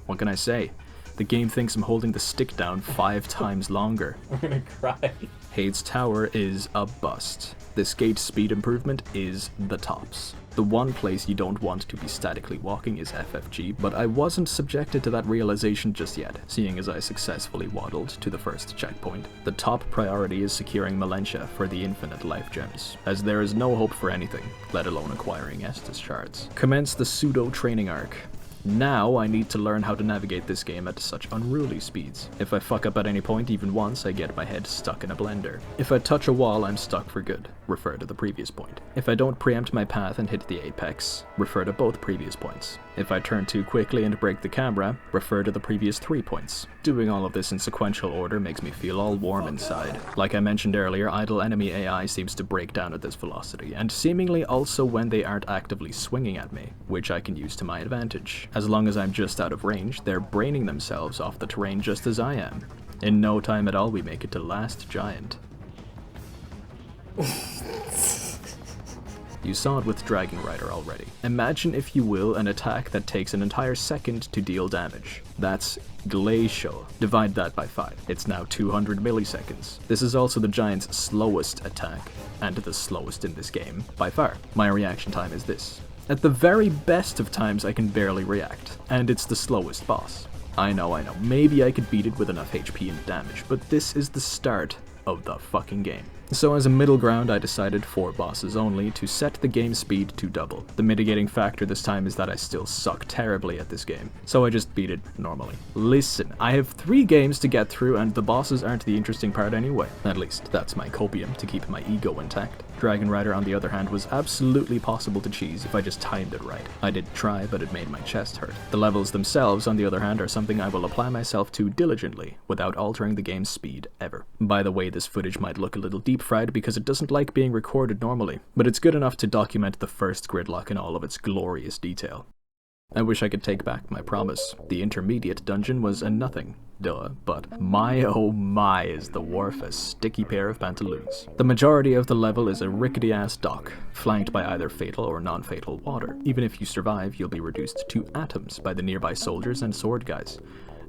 What can I say? The game thinks I'm holding the stick down 5 times longer. I'm gonna cry. Hades Tower is a bust. This gate speed improvement is the tops. The one place you don't want to be statically walking is FFG, but I wasn't subjected to that realization just yet, seeing as I successfully waddled to the first checkpoint. The top priority is securing Melentia for the infinite life gems, as there is no hope for anything, let alone acquiring Estus shards. Commence the pseudo training arc. Now I need to learn how to navigate this game at such unruly speeds. If I fuck up at any point even once, I get my head stuck in a blender. If I touch a wall, I'm stuck for good. Refer to the previous point. If I don't preempt my path and hit the apex, refer to both previous points. If I turn too quickly and break the camera, refer to the previous 3 points. Doing all of this in sequential order makes me feel all warm inside. Like I mentioned earlier, idle enemy AI seems to break down at this velocity, and seemingly also when they aren't actively swinging at me, which I can use to my advantage. As long as I'm just out of range, they're braining themselves off the terrain just as I am. In no time at all, we make it to Last Giant. You saw it with Dragon Rider already. Imagine, if you will, an attack that takes an entire second to deal damage. That's glacial. Divide that by 5. It's now 200 milliseconds. This is also the giant's slowest attack, and the slowest in this game, by far. My reaction time is this. At the very best of times I can barely react, and it's the slowest boss. I know, maybe I could beat it with enough HP and damage, but this is the start of the fucking game. So as a middle ground, I decided 4 bosses only to set the game speed to double. The mitigating factor this time is that I still suck terribly at this game, so I just beat it normally. Listen, I have 3 games to get through and the bosses aren't the interesting part anyway. At least, that's my copium to keep my ego intact. Dragon Rider, on the other hand, was absolutely possible to cheese if I just timed it right. I did try, but it made my chest hurt. The levels themselves, on the other hand, are something I will apply myself to diligently, without altering the game's speed ever. By the way, this footage might look a little deep-fried because it doesn't like being recorded normally, but it's good enough to document the first gridlock in all of its glorious detail. I wish I could take back my promise. The intermediate dungeon was a nothing. Duh, but my oh my is the wharf a sticky pair of pantaloons. The majority of the level is a rickety-ass dock, flanked by either fatal or non-fatal water. Even if you survive, you'll be reduced to atoms by the nearby soldiers and sword guys.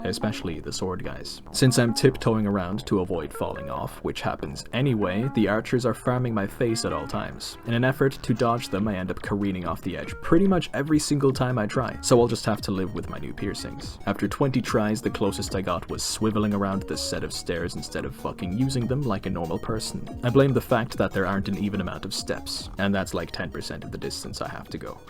Especially the sword guys. Since I'm tiptoeing around to avoid falling off, which happens anyway, the archers are farming my face at all times. In an effort to dodge them, I end up careening off the edge pretty much every single time I try, so I'll just have to live with my new piercings. After 20 tries, the closest I got was swiveling around this set of stairs instead of fucking using them like a normal person. I blame the fact that there aren't an even amount of steps, and that's like 10% of the distance I have to go.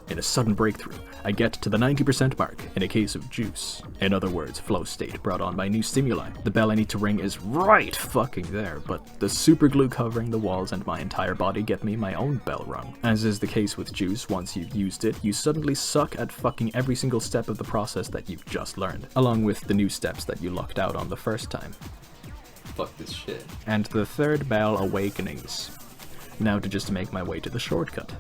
In a sudden breakthrough, I get to the 90% mark in a case of juice. In other words, flow state brought on by new stimuli. The bell I need to ring is right fucking there, but the super glue covering the walls and my entire body get me my own bell rung. As is the case with juice, once you've used it, you suddenly suck at fucking every single step of the process that you've just learned, along with the new steps that you lucked out on the first time. Fuck this shit. And the third bell, awakenings. Now to just make my way to the shortcut.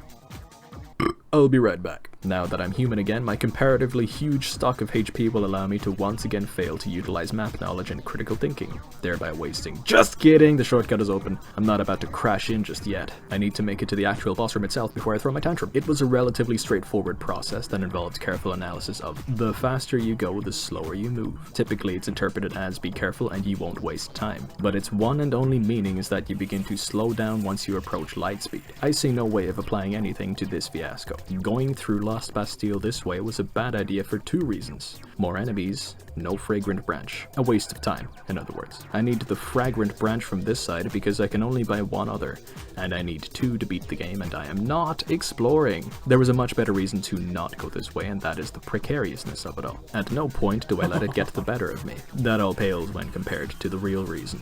I'll be right back. Now that I'm human again, my comparatively huge stock of HP will allow me to once again fail to utilize map knowledge and critical thinking, thereby wasting— Just kidding! The shortcut is open. I'm not about to crash in just yet. I need to make it to the actual boss room itself before I throw my tantrum. It was a relatively straightforward process that involved careful analysis of the faster you go, the slower you move. Typically, it's interpreted as be careful and you won't waste time, but its one and only meaning is that you begin to slow down once you approach light speed. I see no way of applying anything to this fiasco. Going through Lost Bastille this way was a bad idea for 2 reasons. More enemies, no fragrant branch. A waste of time, in other words. I need the fragrant branch from this side because I can only buy 1 other, and I need 2 to beat the game, and I am not exploring. There was a much better reason to not go this way, and that is the precariousness of it all. At no point do I let it get the better of me. That all pales when compared to the real reason.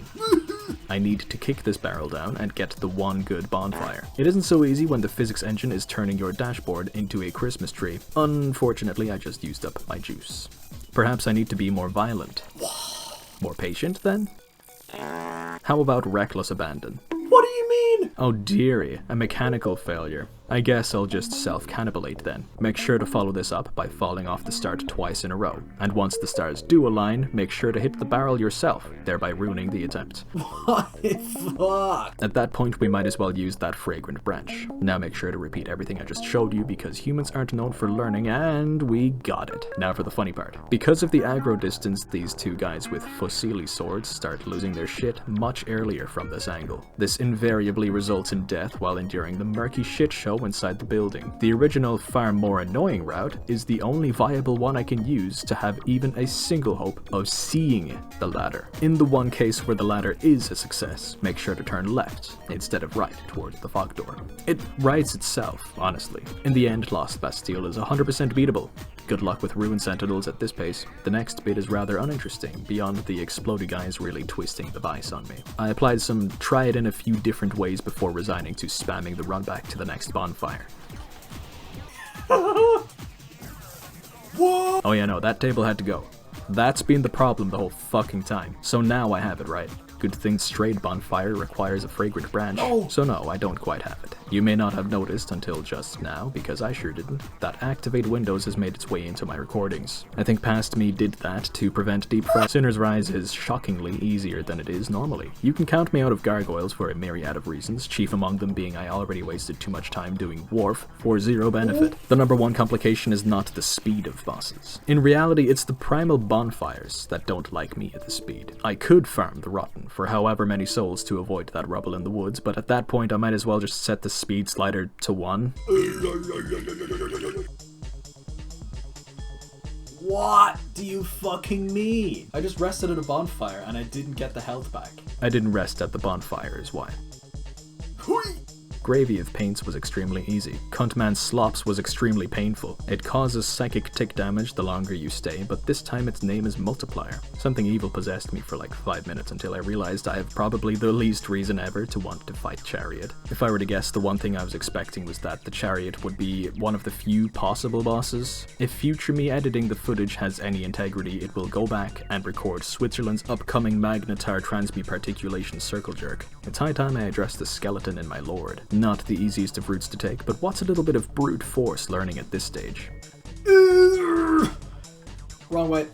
I need to kick this barrel down and get the one good bonfire. It isn't so easy when the physics engine is turning your dashboard into a Christmas tree. Unfortunately, I just used up my juice. Perhaps I need to be more violent. More patient, then? How about reckless abandon? What do you mean? Oh dearie, a mechanical failure. I guess I'll just self-cannibulate then. Make sure to follow this up by falling off the start twice in a row. And once the stars do align, make sure to hit the barrel yourself, thereby ruining the attempt. What the fuck? At that point, we might as well use that fragrant branch. Now make sure to repeat everything I just showed you because humans aren't known for learning, and we got it. Now for the funny part. Because of the aggro distance, these 2 guys with fossili swords start losing their shit much earlier from this angle. This invariably results in death while enduring the murky shit show inside the building. The original, far more annoying route is the only viable one I can use to have even a single hope of seeing the ladder. In the one case where the ladder is a success, make sure to turn left instead of right towards the fog door. It writes itself, honestly. In the end, Lost Bastille is 100% beatable. Good luck with Ruin Sentinels at this pace. The next bit is rather uninteresting, beyond the explodey guys really twisting the vice on me. I applied some try it in a few different ways before resigning to spamming the run back to the next bonfire. What? Oh yeah, no, that table had to go. That's been the problem the whole fucking time. So now I have it right. Good thing straight bonfire requires a fragrant branch. No! So no, I don't quite have it. You may not have noticed until just now, because I sure didn't, that Activate Windows has made its way into my recordings. I think Past Me did that to prevent deep fright. Sinner's Rise is shockingly easier than it is normally. You can count me out of gargoyles for a myriad of reasons, chief among them being I already wasted too much time doing Wharf for zero benefit. The number one complication is not the speed of bosses. In reality, it's the primal bonfires that don't like me at the speed. I could farm the Rotten for however many souls to avoid that rubble in the woods, but at that point I might as well just set the speed slider to 1. What do you fucking mean? I just rested at a bonfire and I didn't get the health back. I didn't rest at the bonfire is why. Gravy of Paints was extremely easy. Cuntman's Slops was extremely painful. It causes psychic tick damage the longer you stay, but this time its name is Multiplier. Something evil possessed me for like 5 minutes until I realized I have probably the least reason ever to want to fight Chariot. If I were to guess, the one thing I was expecting was that the Chariot would be one of the few possible bosses. If future me editing the footage has any integrity, it will go back and record Switzerland's upcoming Magnetar Transmuparticulation Circle Jerk. It's high time I address the skeleton in my lord. Not the easiest of routes to take, but what's a little bit of brute force learning at this stage? Wrong way.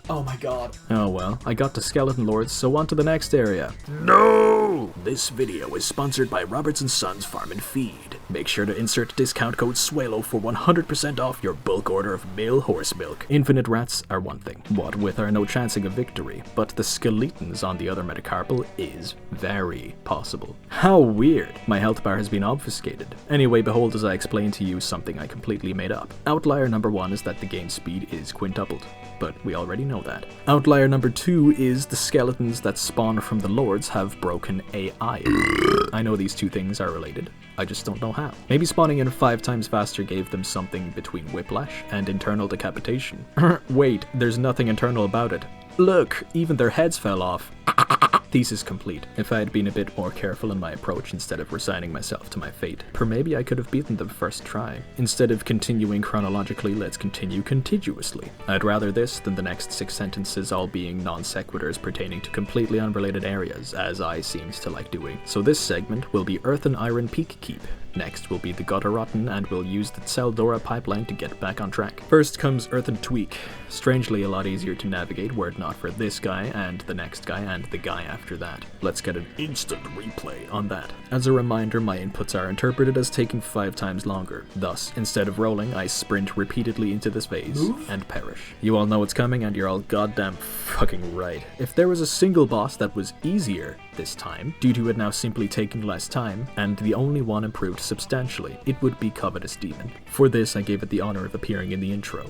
Oh my god. Oh well, I got to Skeleton Lords, so on to the next area. No! This video is sponsored by Robertson Sons Farm and Feed. Make sure to insert discount code SWALOW for 100% off your bulk order of male horse milk. Infinite rats are one thing, what with are no chancing of victory, but the skeletons on the other metacarpal is very possible. How weird! My health bar has been obfuscated. Anyway, behold as I explain to you something I completely made up. Outlier number 1 is that the game speed is quintupled, but we already know that. Outlier number 2 is the skeletons that spawn from the lords have broken AI. I know these two things are related, I just don't know how. Maybe spawning in 5 times faster gave them something between whiplash and internal decapitation. Wait, there's nothing internal about it. Look, even their heads fell off. Thesis complete. If I had been a bit more careful in my approach instead of resigning myself to my fate, maybe I could have beaten them first try. Instead of continuing chronologically, let's continue contiguously. I'd rather this than the next 6 sentences all being non sequiturs pertaining to completely unrelated areas, as I seems to like doing. So this segment will be Earth and Iron Peak Keep. Next will be the Gutter Rotten, and we'll use the Seldora pipeline to get back on track. First comes Earthen Tweak. Strangely a lot easier to navigate were it not for this guy, and the next guy, and the guy after that. Let's get an instant replay on that. As a reminder, my inputs are interpreted as taking 5 times longer. Thus, instead of rolling, I sprint repeatedly into this phase and perish. You all know what's coming, and you're all goddamn fucking right. If there was a single boss that was easier this time, due to it now simply taking less time, and the only one improved substantially, it would be Covetous Demon. For this, I gave it the honor of appearing in the intro.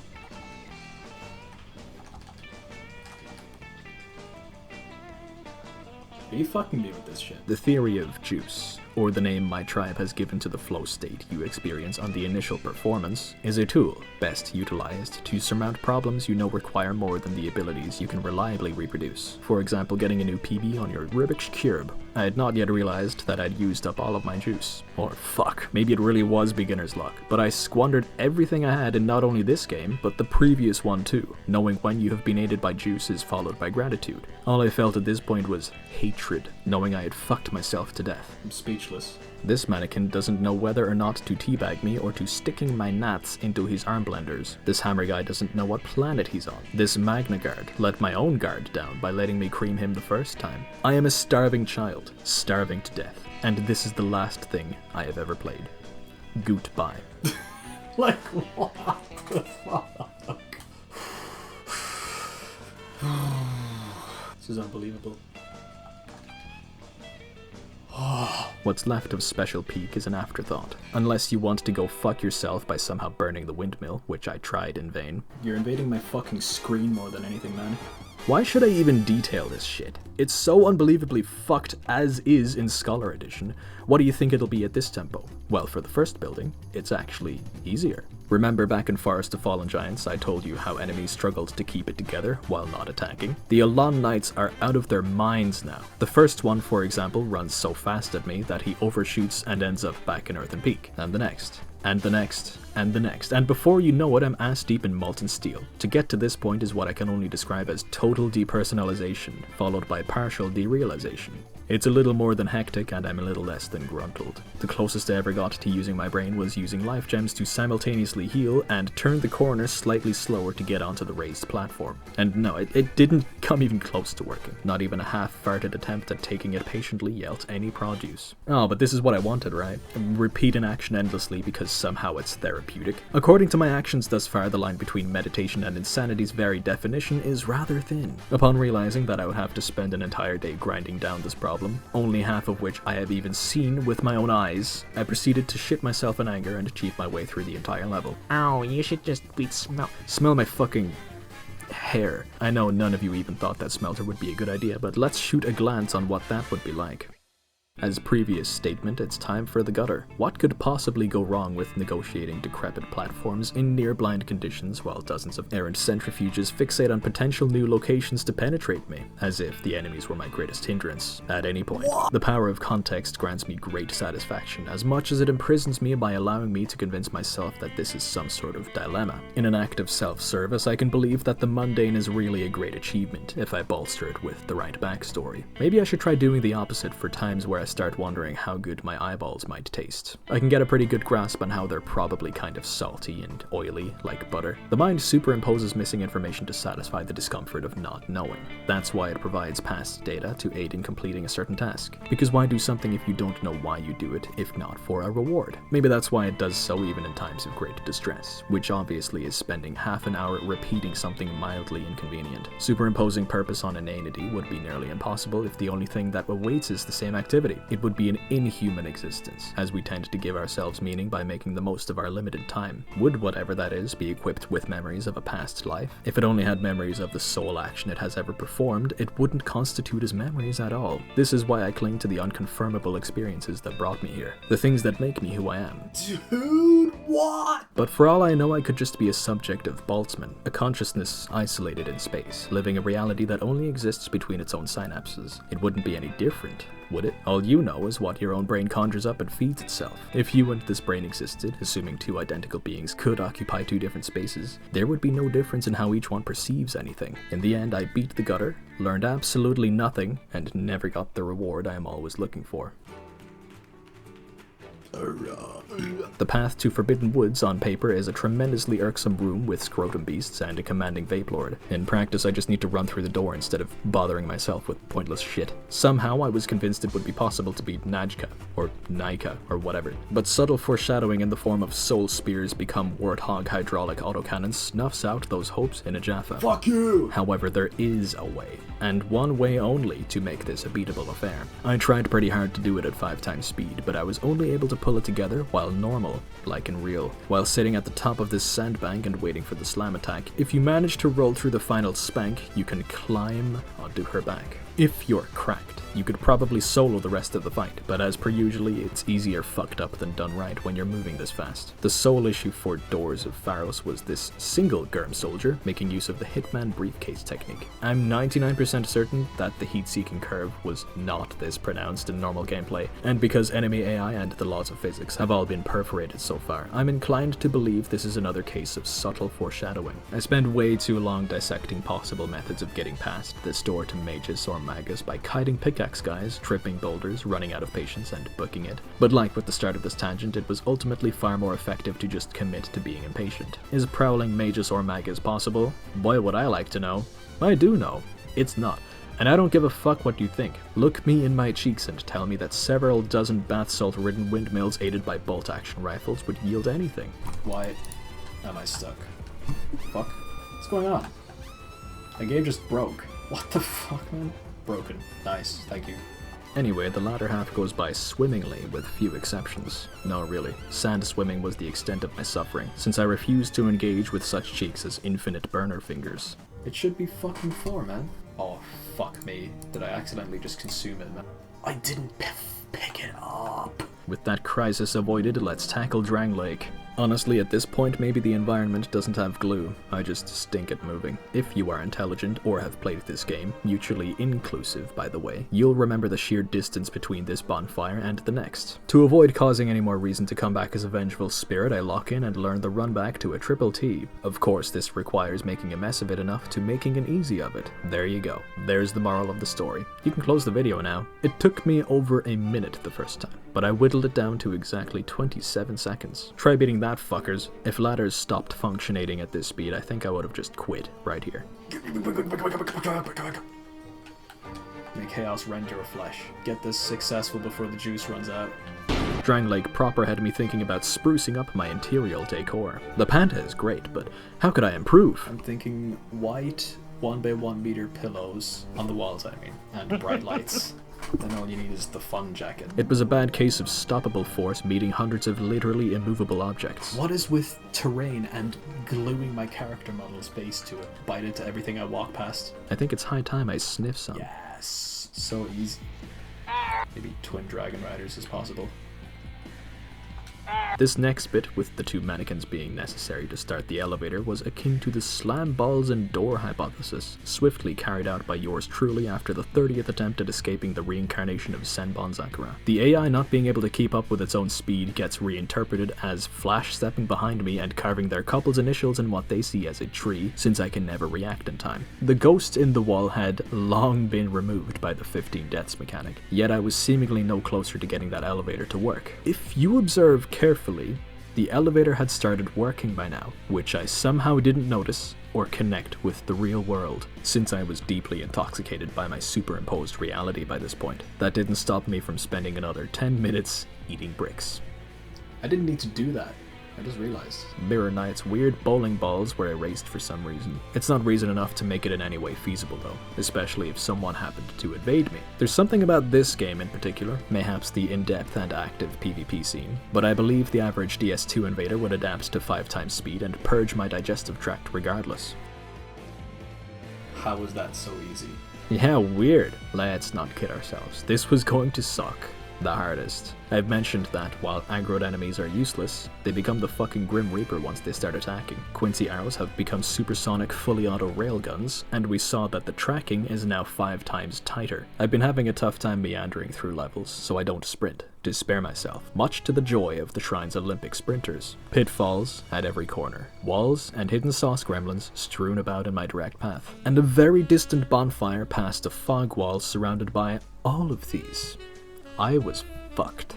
Are you fucking me with this shit? The theory of juice, or the name my tribe has given to the flow state you experience on the initial performance, is a tool best utilized to surmount problems you know require more than the abilities you can reliably reproduce. For example, getting a new PB on your Rubik's Cube. I had not yet realized that I'd used up all of my juice. Or fuck, maybe it really was beginner's luck, but I squandered everything I had in not only this game, but the previous one too. Knowing when you have been aided by juice is followed by gratitude. All I felt at this point was hatred, knowing I had fucked myself to death. I'm speechless. This mannequin doesn't know whether or not to teabag me or to sticking my gnats into his arm blenders. This hammer guy doesn't know what planet he's on. This Magna Guard let my own guard down by letting me cream him the first time. I am a starving child, starving to death, and this is the last thing I have ever played. Goodbye. Like, what the fuck? This is unbelievable. What's left of Special Peak is an afterthought, unless you want to go fuck yourself by somehow burning the windmill, which I tried in vain. You're invading my fucking screen more than anything, man. Why should I even detail this shit? It's so unbelievably fucked as is in Scholar Edition. What do you think it'll be at this tempo? Well, for the first building, it's actually easier. Remember back in Forest of Fallen Giants, I told you how enemies struggled to keep it together while not attacking? The Elan Knights are out of their minds now. The first one, for example, runs so fast at me that he overshoots and ends up back in Earthen Peak. And the next. and the next, and the next, and before you know it, I'm ass deep in molten steel. To get to this point is what I can only describe as total depersonalization, followed by partial derealization. It's a little more than hectic, and I'm a little less than gruntled. The closest I ever got to using my brain was using life gems to simultaneously heal and turn the corner slightly slower to get onto the raised platform. And no, it didn't come even close to working. Not even a half-farted attempt at taking it patiently yields any produce. Oh, but this is what I wanted, right? Repeat an action endlessly because somehow it's therapeutic. According to my actions thus far, the line between meditation and insanity's very definition is rather thin. Upon realizing that I would have to spend an entire day grinding down this problem, only half of which I have even seen with my own eyes, I proceeded to shit myself in anger and achieve my way through the entire level. Ow, you should just smell my fucking hair. I know none of you even thought that smelter would be a good idea, but let's shoot a glance on what that would be like. As previous statement, it's time for the gutter. What could possibly go wrong with negotiating decrepit platforms in near-blind conditions while dozens of errant centrifuges fixate on potential new locations to penetrate me, as if the enemies were my greatest hindrance at any point. The power of context grants me great satisfaction, as much as it imprisons me by allowing me to convince myself that this is some sort of dilemma. In an act of self-service, I can believe that the mundane is really a great achievement if I bolster it with the right backstory. Maybe I should try doing the opposite for times where I start wondering how good my eyeballs might taste. I can get a pretty good grasp on how they're probably kind of salty and oily, like butter. The mind superimposes missing information to satisfy the discomfort of not knowing. That's why it provides past data to aid in completing a certain task. Because why do something if you don't know why you do it, if not for a reward? Maybe that's why it does so even in times of great distress, which obviously is spending half an hour repeating something mildly inconvenient. Superimposing purpose on inanity would be nearly impossible if the only thing that awaits is the same activity. It would be an inhuman existence, as we tend to give ourselves meaning by making the most of our limited time. Would whatever that is be equipped with memories of a past life? If it only had memories of the sole action it has ever performed, it wouldn't constitute as memories at all. This is why I cling to the unconfirmable experiences that brought me here. The things that make me who I am. Dude, what? But for all I know, I could just be a subject of Boltzmann, a consciousness isolated in space, living a reality that only exists between its own synapses. It wouldn't be any different, would it? All you know is what your own brain conjures up and feeds itself. If you and this brain existed, assuming two identical beings could occupy two different spaces, there would be no difference in how each one perceives anything. In the end, I beat the gutter, learned absolutely nothing, and never got the reward I am always looking for. The path to Forbidden Woods on paper is a tremendously irksome room with scrotum beasts and a commanding vape lord. In practice, I just need to run through the door instead of bothering myself with pointless shit. Somehow I was convinced it would be possible to beat Najka, or Naika, or whatever. But subtle foreshadowing in the form of soul spears become warthog hydraulic autocannons snuffs out those hopes in a Jaffa. Fuck you! However, there is a way, and one way only, to make this a beatable affair. I tried pretty hard to do it at 5 times speed, but I was only able to pull it together while normal, like in real. While sitting at the top of this sandbank and waiting for the slam attack, if you manage to roll through the final spank, you can climb onto her back. If you're cracked, you could probably solo the rest of the fight, but as per usually, it's easier fucked up than done right when you're moving this fast. The sole issue for Doors of Pharos was this single Germ soldier making use of the Hitman briefcase technique. I'm 99% certain that the heat-seeking curve was not this pronounced in normal gameplay, and because enemy AI and the laws of physics have all been perforated so far, I'm inclined to believe this is another case of subtle foreshadowing. I spend way too long dissecting possible methods of getting past this door to mages or magus by kiting pickaxe guys, tripping boulders, running out of patience, and booking it. But like with the start of this tangent, it was ultimately far more effective to just commit to being impatient. Is prowling magus or magus possible? Boy, would I like to know. I do know. It's not. And I don't give a fuck what you think. Look me in my cheeks and tell me that several dozen bath salt-ridden windmills aided by bolt-action rifles would yield anything. Why am I stuck? Fuck? What's going on? The game just broke. What the fuck, man? Broken. Nice, thank you. Anyway, the latter half goes by swimmingly, with few exceptions. No, really. Sand swimming was the extent of my suffering, since I refused to engage with such cheeks as infinite burner fingers. It should be fucking 4, man. Oh, fuck me. Did I accidentally just consume it, man? I didn't pick it up. With that crisis avoided, let's tackle Drang Lake. Honestly, at this point, maybe the environment doesn't have glue. I just stink at moving. If you are intelligent or have played this game, mutually inclusive by the way, you'll remember the sheer distance between this bonfire and the next. To avoid causing any more reason to come back as a vengeful spirit, I lock in and learn the run back to a triple T. Of course, this requires making a mess of it enough to making an easy of it. There you go. There's the moral of the story. You can close the video now. It took me over a minute the first time, but I whittled it down to exactly 27 seconds. Try beating that, fuckers. If ladders stopped functioning at this speed, I think I would have just quit right here. May chaos rend your flesh. Get this successful before the juice runs out. Drang Lake proper had me thinking about sprucing up my interior decor. The Panta is great, but how could I improve? I'm thinking white 1x1 meter pillows on the walls, and bright lights. Then all you need is the fun jacket. It was a bad case of stoppable force meeting hundreds of literally immovable objects. What is with terrain and gluing my character model's face to it? Bite into everything I walk past? I think it's high time I sniff some. Yes, so easy. Maybe twin dragon riders is possible. This next bit, with the two mannequins being necessary to start the elevator, was akin to the slam balls and door hypothesis, swiftly carried out by yours truly after the 30th attempt at escaping the reincarnation of Senbon Zakura. The AI not being able to keep up with its own speed gets reinterpreted as Flash stepping behind me and carving their couple's initials in what they see as a tree, since I can never react in time. The ghost in the wall had long been removed by the 15 deaths mechanic, yet I was seemingly no closer to getting that elevator to work. If you observe carefully, the elevator had started working by now, which I somehow didn't notice or connect with the real world, since I was deeply intoxicated by my superimposed reality by this point. That didn't stop me from spending another 10 minutes eating bricks. I didn't need to do that. I just realized. Mirror Knight's weird bowling balls were erased for some reason. It's not reason enough to make it in any way feasible though, especially if someone happened to evade me. There's something about this game in particular, mayhaps the in-depth and active PvP scene, but I believe the average DS2 invader would adapt to 5 times speed and purge my digestive tract regardless. How was that so easy? Yeah, weird. Let's not kid ourselves. This was going to suck. The hardest. I've mentioned that while aggroed enemies are useless, they become the fucking Grim Reaper once they start attacking. Quincy arrows have become supersonic fully auto railguns, and we saw that the tracking is now 5 times tighter. I've been having a tough time meandering through levels, so I don't sprint, to spare myself, much to the joy of the Shrine's Olympic sprinters. Pitfalls at every corner, walls and hidden sauce gremlins strewn about in my direct path, and a very distant bonfire past a fog wall surrounded by all of these. I was fucked.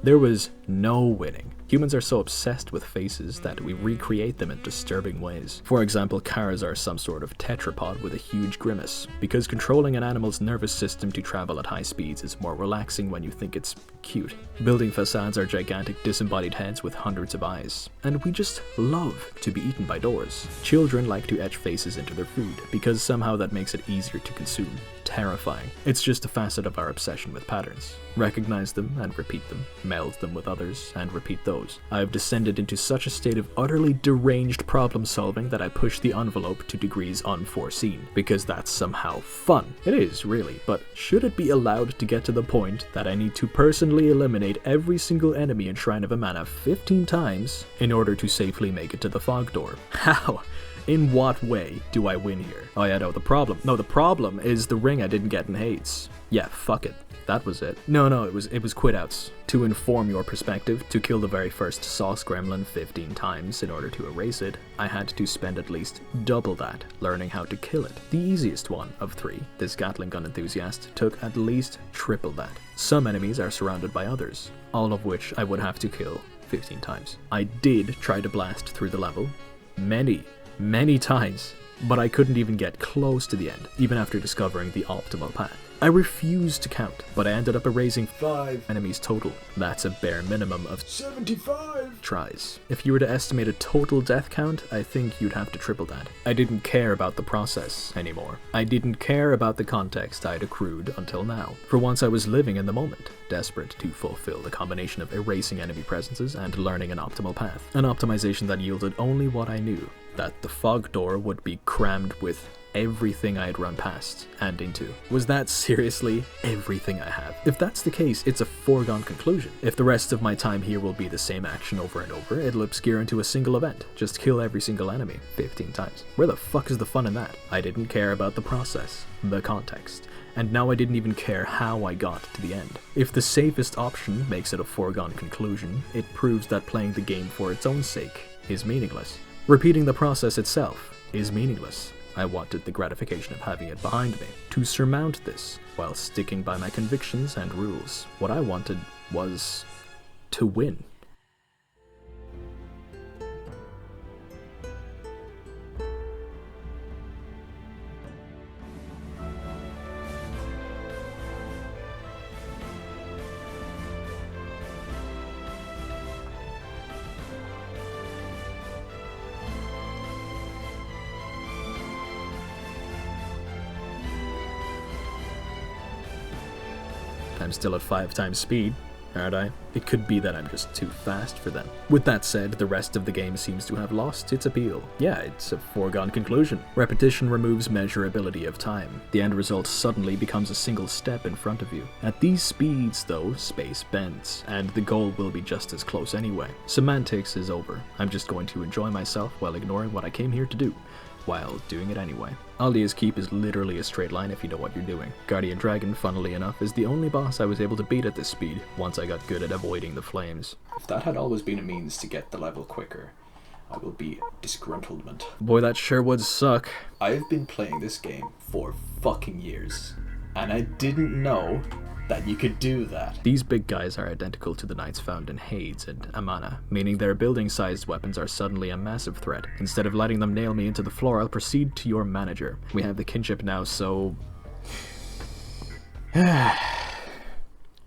There was no winning. Humans are so obsessed with faces that we recreate them in disturbing ways. For example, cars are some sort of tetrapod with a huge grimace, because controlling an animal's nervous system to travel at high speeds is more relaxing when you think it's cute. Building facades are gigantic disembodied heads with hundreds of eyes, and we just love to be eaten by doors. Children like to etch faces into their food, because somehow that makes it easier to consume. Terrifying. It's just a facet of our obsession with patterns. Recognize them and repeat them, meld them with others and repeat those. I have descended into such a state of utterly deranged problem solving that I push the envelope to degrees unforeseen, because that's somehow fun. It is, really, but should it be allowed to get to the point that I need to personally eliminate every single enemy in Shrine of Amana 15 times in order to safely make it to the fog door? How? In what way do I win here? Oh yeah, no, the problem is the ring I didn't get in Hades. Yeah, fuck it. That was it. No, it was quit outs. To inform your perspective, to kill the very first sauce gremlin 15 times in order to erase it, I had to spend at least double that learning how to kill it. The easiest one of 3, this Gatling gun enthusiast, took at least triple that. Some enemies are surrounded by others, all of which I would have to kill 15 times. I did try to blast through the level, many times, but I couldn't even get close to the end, even after discovering the optimal path. I refused to count, but I ended up erasing 5 enemies total. That's a bare minimum of 75 tries. If you were to estimate a total death count, I think you'd have to triple that. I didn't care about the process anymore. I didn't care about the context I'd accrued until now. For once I was living in the moment, desperate to fulfill the combination of erasing enemy presences and learning an optimal path. An optimization that yielded only what I knew, that the fog door would be crammed with everything I had run past and into. Was that seriously everything I have? If that's the case, it's a foregone conclusion. If the rest of my time here will be the same action over and over, it'll obscure into a single event. Just kill every single enemy 15 times. Where the fuck is the fun in that? I didn't care about the process, the context, and now I didn't even care how I got to the end. If the safest option makes it a foregone conclusion, it proves that playing the game for its own sake is meaningless. Repeating the process itself is meaningless. I wanted the gratification of having it behind me. To surmount this, while sticking by my convictions and rules, what I wanted was to win. I'm still at 5 times speed, aren't I? It could be that I'm just too fast for them. With that said, the rest of the game seems to have lost its appeal. Yeah, it's a foregone conclusion. Repetition removes measurability of time. The end result suddenly becomes a single step in front of you. At these speeds, though, space bends, and the goal will be just as close anyway. Semantics is over. I'm just going to enjoy myself while ignoring what I came here to do, while doing it anyway. Aldia's Keep is literally a straight line if you know what you're doing. Guardian Dragon, funnily enough, is the only boss I was able to beat at this speed, once I got good at avoiding the flames. If that had always been a means to get the level quicker, I will be disgruntlement. Boy, that sure would suck. I've been playing this game for fucking years, and I didn't know that you could do that. These big guys are identical to the knights found in Hades and Amana, meaning their building-sized weapons are suddenly a massive threat. Instead of letting them nail me into the floor, I'll proceed to your manager. We have the kinship now, so... yeah,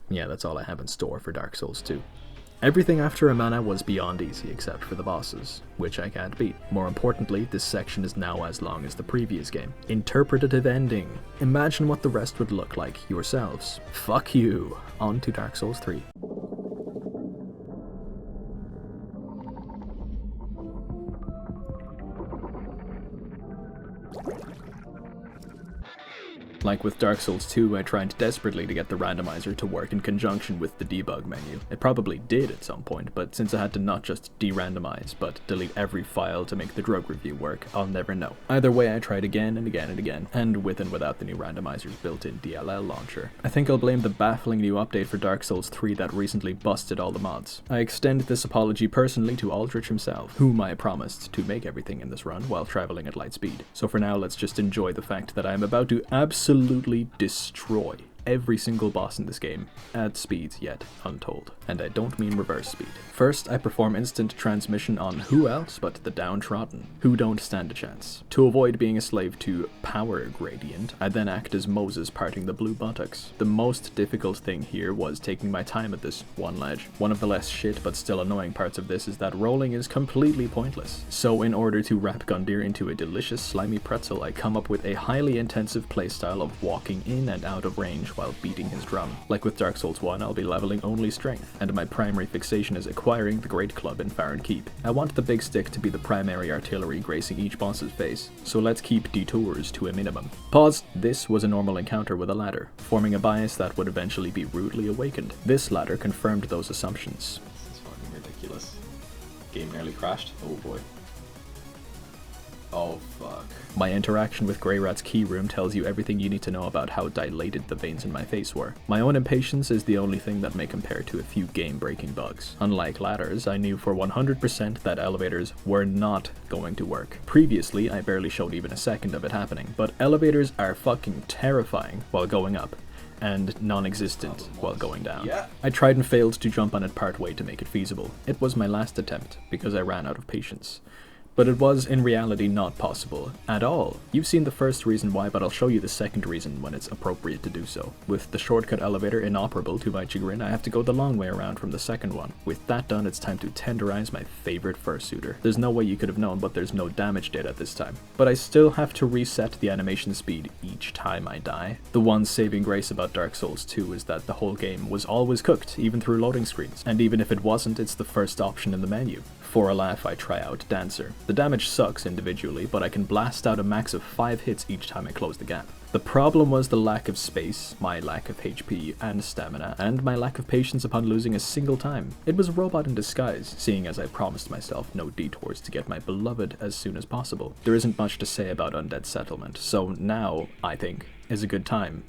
that's all I have in store for Dark Souls 2. Everything after Amana was beyond easy except for the bosses, which I can't beat. More importantly, this section is now as long as the previous game. Interpretative ending. Imagine what the rest would look like yourselves. Fuck you. On to Dark Souls 3. Like with Dark Souls 2, I tried desperately to get the randomizer to work in conjunction with the debug menu. It probably did at some point, but since I had to not just de-randomize, but delete every file to make the drug review work, I'll never know. Either way, I tried again and again and again, and with and without the new randomizer's built-in DLL launcher. I think I'll blame the baffling new update for Dark Souls 3 that recently busted all the mods. I extend this apology personally to Aldrich himself, whom I promised to make everything in this run while traveling at light speed. So for now, let's just enjoy the fact that I am about to absolutely destroy every single boss in this game at speeds yet untold. And I don't mean reverse speed. First, I perform instant transmission on who else but the downtrodden, who don't stand a chance. To avoid being a slave to power gradient, I then act as Moses parting the blue buttocks. The most difficult thing here was taking my time at this one ledge. One of the less shit but still annoying parts of this is that rolling is completely pointless. So in order to wrap Gundyr into a delicious slimy pretzel, I come up with a highly intensive playstyle of walking in and out of range while beating his drum. Like with Dark Souls 1, I'll be leveling only strength, and my primary fixation is acquiring the Great Club in Farron Keep. I want the big stick to be the primary artillery gracing each boss's face, so let's keep detours to a minimum. Pause. This was a normal encounter with a ladder, forming a bias that would eventually be rudely awakened. This ladder confirmed those assumptions. This is fucking ridiculous. Game nearly crashed. Oh boy. Oh fuck. My interaction with Greyrat's key room tells you everything you need to know about how dilated the veins in my face were. My own impatience is the only thing that may compare to a few game-breaking bugs. Unlike ladders, I knew for 100% that elevators were not going to work. Previously, I barely showed even a second of it happening, but elevators are fucking terrifying while going up, and non-existent while going down. Yeah. I tried and failed to jump on it partway to make it feasible. It was my last attempt, because I ran out of patience. But it was in reality not possible at all. You've seen the first reason why, but I'll show you the second reason when it's appropriate to do so. With the shortcut elevator inoperable to my chagrin, I have to go the long way around from the second one. With that done, it's time to tenderize my favorite fursuiter. There's no way you could have known, but there's no damage data this time. But I still have to reset the animation speed each time I die. The one saving grace about Dark Souls 2 is that the whole game was always cooked, even through loading screens. And even if it wasn't, it's the first option in the menu. For a laugh, I try out Dancer. The damage sucks individually, but I can blast out a max of 5 hits each time I close the gap. The problem was the lack of space, my lack of HP and stamina, and my lack of patience upon losing a single time. It was a robot in disguise, seeing as I promised myself no detours to get my beloved as soon as possible. There isn't much to say about Undead Settlement, so now, I think, is a good time,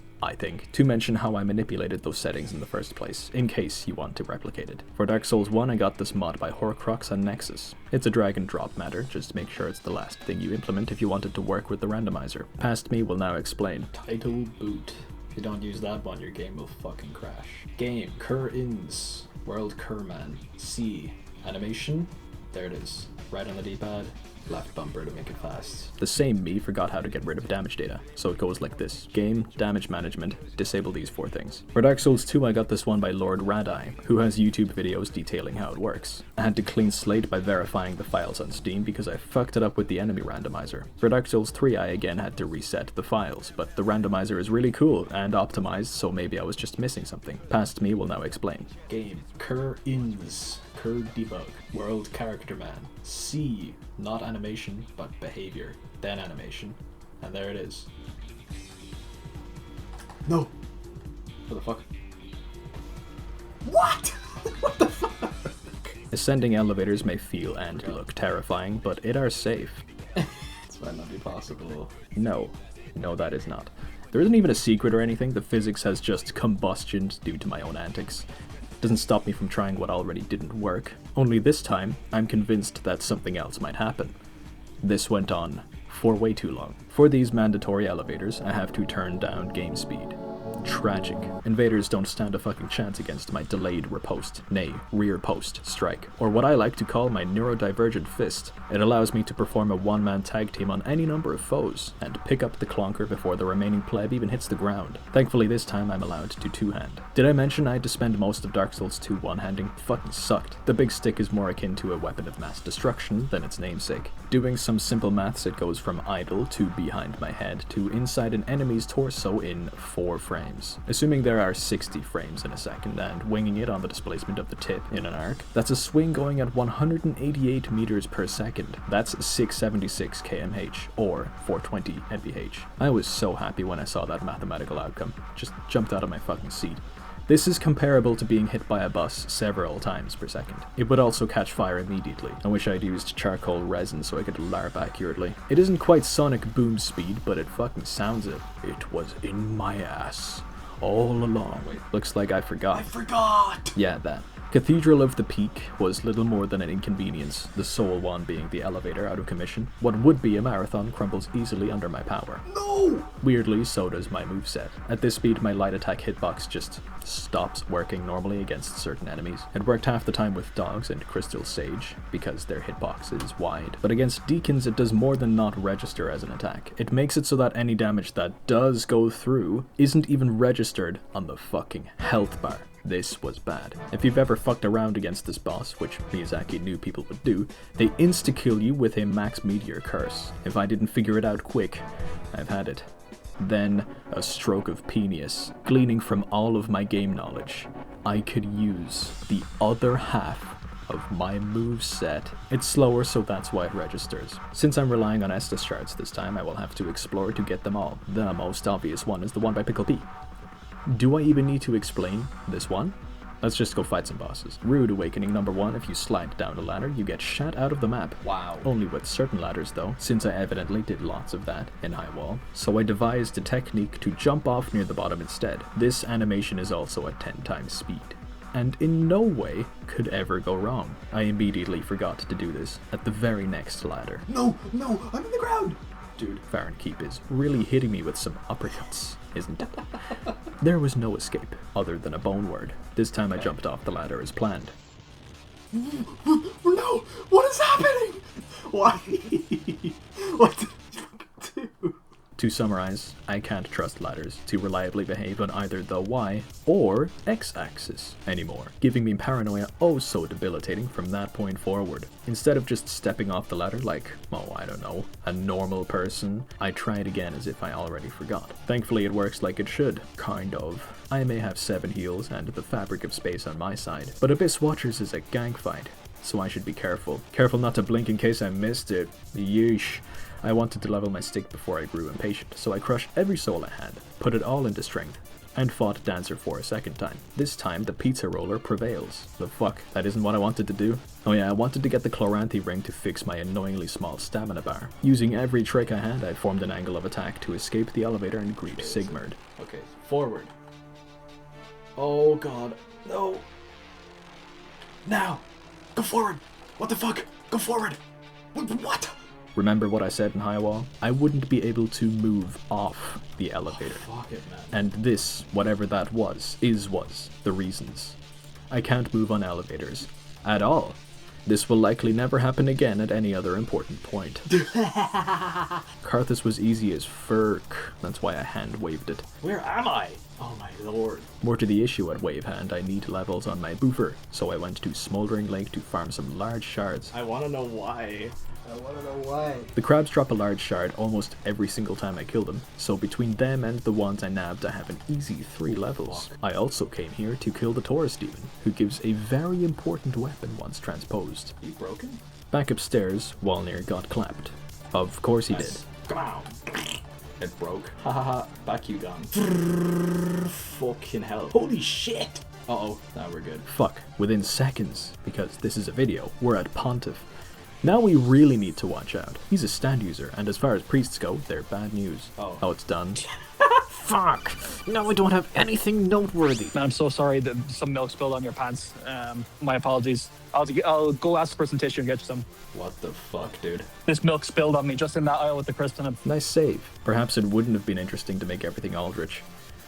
to mention how I manipulated those settings in the first place, in case you want to replicate it. For Dark Souls 1, I got this mod by Horcrux on Nexus. It's a drag and drop matter, just make sure it's the last thing you implement if you want it to work with the randomizer. Past me will now explain. Title boot. If you don't use that one, your game will fucking crash. Game. Cur-ins. World Curman. C. Animation. There it is. Right on the D-pad. Left bumper to make it fast. The same me forgot how to get rid of damage data, so it goes like this. Game, damage management, disable these 4 things. For Dark Souls 2, I got this one by Lord Radai, who has YouTube videos detailing how it works. I had to clean slate by verifying the files on Steam because I fucked it up with the enemy randomizer. For Dark Souls 3, I again had to reset the files, but the randomizer is really cool and optimized, so maybe I was just missing something. Past me will now explain. Game. Cur-ins. Cur debug. World character man. C. Not animation, but behavior. Then animation. And there it is. No! What the fuck? What? What the fuck? Ascending elevators may feel and look terrifying, but it are safe. This might not be possible. No, that is not. There isn't even a secret or anything, the physics has just combustioned due to my own antics. Doesn't stop me from trying what already didn't work. Only this time, I'm convinced that something else might happen. This went on for way too long. For these mandatory elevators, I have to turn down game speed. Tragic. Invaders don't stand a fucking chance against my delayed riposte, nay, rear post strike, or what I like to call my neurodivergent fist. It allows me to perform a one-man tag team on any number of foes, and pick up the clonker before the remaining pleb even hits the ground. Thankfully this time I'm allowed to two-hand. Did I mention I had to spend most of Dark Souls 2 one-handing? Fucking sucked. The big stick is more akin to a weapon of mass destruction than its namesake. Doing some simple maths, it goes from idle to behind my head to inside an enemy's torso in 4 frames. Assuming there are 60 frames in a second and winging it on the displacement of the tip in an arc, that's a swing going at 188 meters per second. That's 676 kmh, or 420 mph. I was so happy when I saw that mathematical outcome. Just jumped out of my fucking seat. This is comparable to being hit by a bus several times per second. It would also catch fire immediately. I wish I'd used charcoal resin so I could LARP accurately. It isn't quite sonic boom speed, but it fucking sounds it. It was in my ass. All along. Wait, looks like I forgot. Yeah, that. Cathedral of the Peak was little more than an inconvenience, the sole one being the elevator out of commission. What would be a marathon crumbles easily under my power. No! Weirdly, so does my moveset. At this speed, my light attack hitbox just stops working normally against certain enemies. It worked half the time with dogs and Crystal Sage, because their hitbox is wide. But against deacons, it does more than not register as an attack. It makes it so that any damage that does go through isn't even registered on the fucking health bar. This was bad. If you've ever fucked around against this boss, which Miyazaki knew people would do, they insta-kill you with a max meteor curse. If I didn't figure it out quick, I've had it. Then, a stroke of genius. Gleaning from all of my game knowledge, I could use the other half of my moveset. It's slower, so that's why it registers. Since I'm relying on Estus shards this time, I will have to explore to get them all. The most obvious one is the one by Pickle P. Do I even need to explain this one? Let's just go fight some bosses. Rude Awakening number 1, if you slide down the ladder, you get shot out of the map. Wow. Only with certain ladders though, since I evidently did lots of that in High Wall. So I devised a technique to jump off near the bottom instead. This animation is also at 10 times speed, and in no way could ever go wrong. I immediately forgot to do this at the very next ladder. No, I'm in the ground! Dude, Fahrenkeep is really hitting me with some uppercuts, isn't it? There was no escape, other than a bone word. This time I jumped off the ladder as planned. No! What is happening? Why? What did you do? To summarize, I can't trust ladders to reliably behave on either the Y or X axis anymore, giving me paranoia oh so debilitating from that point forward. Instead of just stepping off the ladder like, oh I don't know, a normal person, I tried again as if I already forgot. Thankfully it works like it should, kind of. I may have 7 heals and the fabric of space on my side, but Abyss Watchers is a gang fight. so I should be careful. Careful not to blink in case I missed it. Yeesh. I wanted to level my stick before I grew impatient, so I crushed every soul I had, put it all into strength, and fought Dancer for a second time. This time, the pizza roller prevails. The fuck? That isn't what I wanted to do? Oh yeah, I wanted to get the Chloranthy ring to fix my annoyingly small stamina bar. Using every trick I had, I formed an angle of attack to escape the elevator and greet Sigmund. Okay, forward. Oh god, no. Now! Go forward! What the fuck? Go forward! What? Remember what I said in Highwall? I wouldn't be able to move off the elevator. Oh, fuck it, man. And this, whatever that was the reasons. I can't move on elevators. At all. This will likely never happen again at any other important point. Karthus was easy as furk. That's why I hand-waved it. Where am I? Oh my lord. More to the issue at Wave Hand, I need levels on my boofer, so I went to Smoldering Lake to farm some large shards. I wanna know why. The crabs drop a large shard almost every single time I kill them, so between them and the ones I nabbed I have an easy 3 levels. I also came here to kill the Taurus demon, who gives a very important weapon once transposed. You broken? Back upstairs, Walnir got clapped. Of course he did. Wow. It broke. Hahaha, back you gone. Fucking hell. Holy shit! Uh-oh, now we're good. Fuck, within seconds, because this is a video, we're at Pontiff. Now we really need to watch out. He's a stand user, and as far as priests go, they're bad news. Oh, it's done. Fuck! Now I don't have anything noteworthy. Man, I'm so sorry that some milk spilled on your pants. My apologies. I'll go ask for some tissue and get you some. What the fuck, dude? This milk spilled on me just in that aisle with the crisp in it. Nice save. Perhaps it wouldn't have been interesting to make everything Aldrich.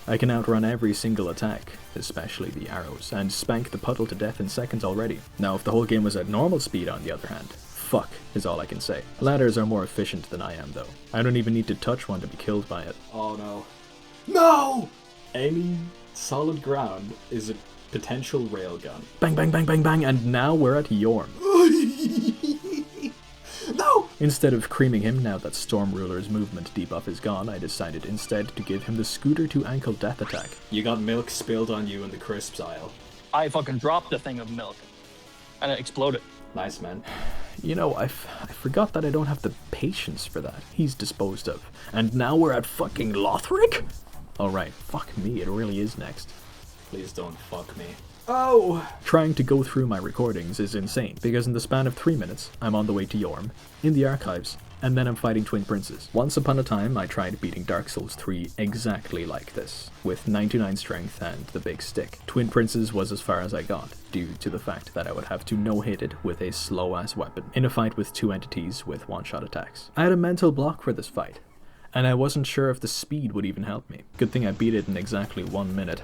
I can outrun every single attack, especially the arrows, and spank the puddle to death in seconds already. Now if the whole game was at normal speed on the other hand, fuck is all I can say. Ladders are more efficient than I am though. I don't even need to touch one to be killed by it. Oh no. No! Any solid ground is a potential railgun. Bang bang bang bang bang, and now we're at Yorm. No! Instead of creaming him now that Storm Ruler's movement debuff is gone, I decided instead to give him the scooter to ankle death attack. You got milk spilled on you in the crisps aisle. I fucking dropped a thing of milk. And it exploded. Nice, man. You know, I forgot that I don't have the patience for that. He's disposed of. And now we're at fucking Lothric? Alright, fuck me, it really is next. Please don't fuck me. Oh! Trying to go through my recordings is insane, because in the span of 3 minutes, I'm on the way to Yorm, in the archives, and then I'm fighting Twin Princes. Once upon a time, I tried beating Dark Souls 3 exactly like this, with 99 strength and the big stick. Twin Princes was as far as I got, due to the fact that I would have to no-hit it with a slow-ass weapon, in a fight with 2 entities with one-shot attacks. I had a mental block for this fight, and I wasn't sure if the speed would even help me. Good thing I beat it in exactly 1 minute.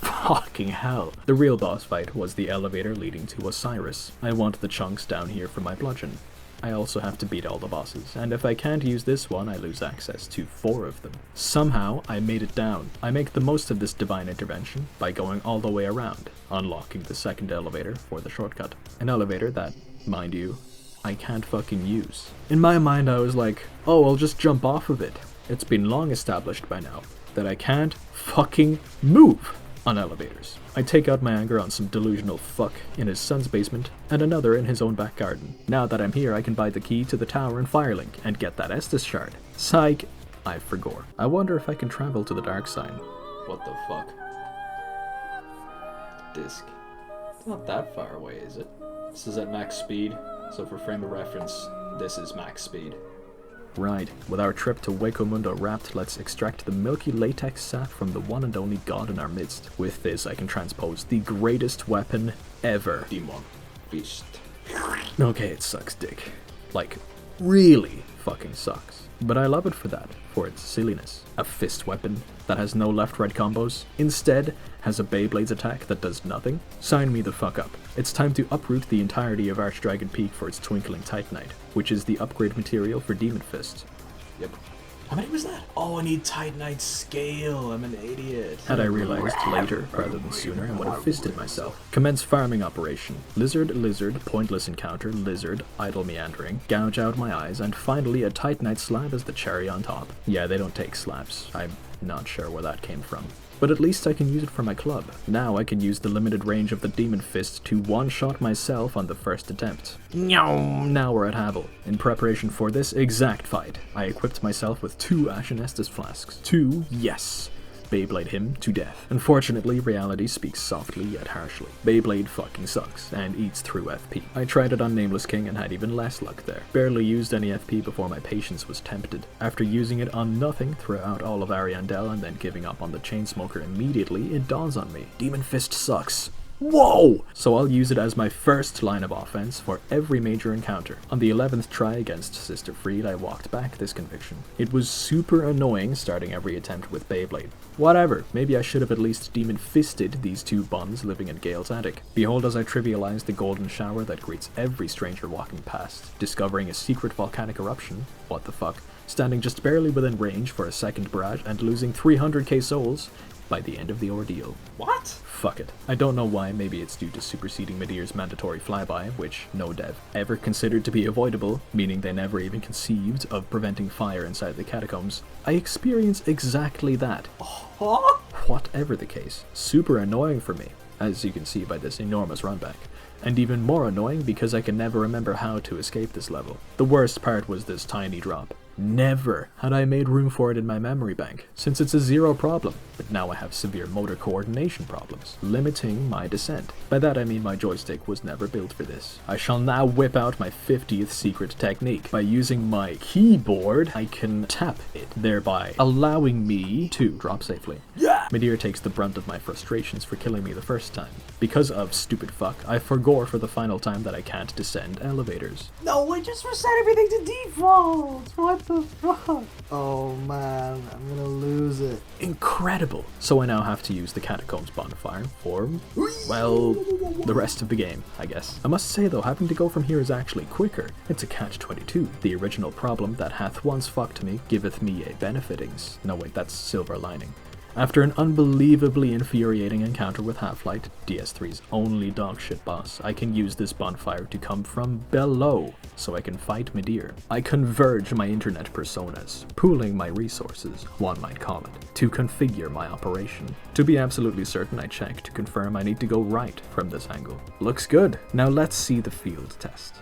Fucking hell. The real boss fight was the elevator leading to Osiris. I want the chunks down here for my bludgeon. I also have to beat all the bosses, and if I can't use this one, I lose access to 4 of them. Somehow, I made it down. I make the most of this divine intervention by going all the way around, unlocking the second elevator for the shortcut. An elevator that, mind you, I can't fucking use. In my mind, I was like, oh, I'll just jump off of it. It's been long established by now that I can't fucking move on elevators. I take out my anger on some delusional fuck in his son's basement and another in his own back garden. Now that I'm here, I can buy the key to the tower in Firelink and get that Estus shard. Psych, I forgot. I wonder if I can travel to the dark side. What the fuck? Disc. It's not that far away, is it? This is at max speed, so for frame of reference, this is max speed. Right, with our trip to Wacomundo wrapped, let's extract the milky latex sap from the one and only god in our midst. With this, I can transpose the greatest weapon ever. Demon Fist. Okay, it sucks dick. Like, really fucking sucks. But I love it for that, for its silliness. A fist weapon that has no left-right combos, instead has a Beyblade's attack that does nothing? Sign me the fuck up. It's time to uproot the entirety of Archdragon Peak for its twinkling Titanite, which is the upgrade material for Demon Fist. Yep. How many was that? Oh, I need Titanite scale. I'm an idiot. Had I realized later, rather than sooner, I would have fisted myself. Commence farming operation. Lizard, lizard, pointless encounter, lizard, idle meandering, gouge out my eyes, and finally a Titanite slab as the cherry on top. Yeah, they don't take slabs. I'm not sure where that came from. but at least I can use it for my club. Now I can use the limited range of the Demon Fist to one-shot myself on the first attempt. Now we're at Havel. In preparation for this exact fight, I equipped myself with 2 Ashen Estus flasks. 2, yes! Beyblade him to death. Unfortunately, reality speaks softly yet harshly. Beyblade fucking sucks, and eats through FP. I tried it on Nameless King and had even less luck there. Barely used any FP before my patience was tempted. After using it on nothing throughout all of Ariandel and then giving up on the Chainsmoker immediately, it dawns on me. Demon Fist sucks. Whoa! So I'll use it as my first line of offense for every major encounter. On the 11th try against Sister Freed, I walked back this conviction. It was super annoying starting every attempt with Beyblade. Whatever, maybe I should have at least Demon Fisted these 2 buns living in Gale's attic. Behold as I trivialize the golden shower that greets every stranger walking past, discovering a secret volcanic eruption, what the fuck, standing just barely within range for a second barrage and losing 300k souls by the end of the ordeal. What? Fuck it. I don't know why, maybe it's due to superseding Midir's mandatory flyby, which no dev ever considered to be avoidable, meaning they never even conceived of preventing fire inside the catacombs. I experience exactly that. Whatever the case, super annoying for me, as you can see by this enormous runback. And even more annoying because I can never remember how to escape this level. The worst part was this tiny drop. Never had I made room for it in my memory bank, since it's a 0 problem, but now I have severe motor coordination problems, limiting my descent. By that I mean my joystick was never built for this. I shall now whip out my 50th secret technique. By using my keyboard, I can tap it, thereby allowing me to drop safely. Yeah! Midir takes the brunt of my frustrations for killing me the first time. Because of stupid fuck, I forgore for the final time that I can't descend elevators. No, I just reset everything to default! What the fuck? Oh man, I'm gonna lose it. Incredible! So I now have to use the Catacombs bonfire for, well, the rest of the game, I guess. I must say though, having to go from here is actually quicker. It's a catch-22. The original problem that hath once fucked me giveth me a benefitings. No wait, that's silver lining. After an unbelievably infuriating encounter with Half-Light, DS3's only dogshit boss, I can use this bonfire to come from below, so I can fight Midir. I converge my internet personas, pooling my resources, one might call it, to configure my operation. To be absolutely certain, I check to confirm I need to go right from this angle. Looks good. Now let's see the field test.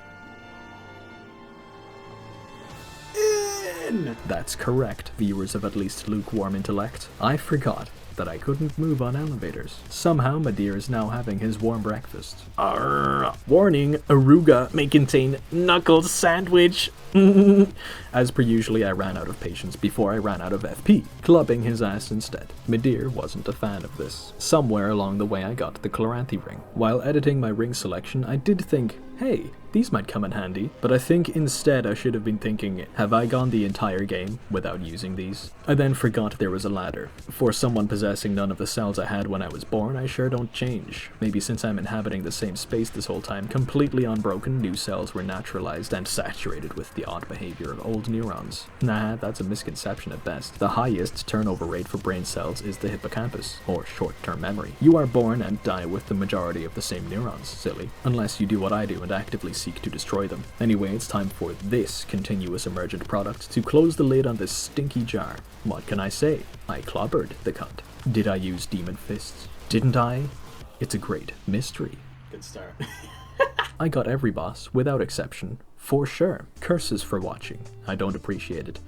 That's correct, viewers of at least lukewarm intellect. I forgot that I couldn't move on elevators. Somehow Midir is now having his warm breakfast. Arrgh. Warning, Aruga may contain knuckles sandwich. As per usually, I ran out of patience before I ran out of FP, clubbing his ass instead. Midir wasn't a fan of this. Somewhere along the way I got the Chloranthy ring. While editing my ring selection, I did think, hey, these might come in handy, but I think instead I should have been thinking, have I gone the entire game without using these? I then forgot there was a ladder. For someone possessing none of the cells I had when I was born, I sure don't change. Maybe since I'm inhabiting the same space this whole time, completely unbroken, new cells were naturalized and saturated with the odd behavior of old neurons. Nah, that's a misconception at best. The highest turnover rate for brain cells is the hippocampus, or short-term memory. You are born and die with the majority of the same neurons, silly. Unless you do what I do and actively seek to destroy them. Anyway, it's time for this continuous emergent product to close the lid on this stinky jar. What can I say? I clobbered the cunt. Did I use Demon Fists? Didn't I? It's a great mystery. Good start. I got every boss, without exception, for sure. Curses for watching. I don't appreciate it.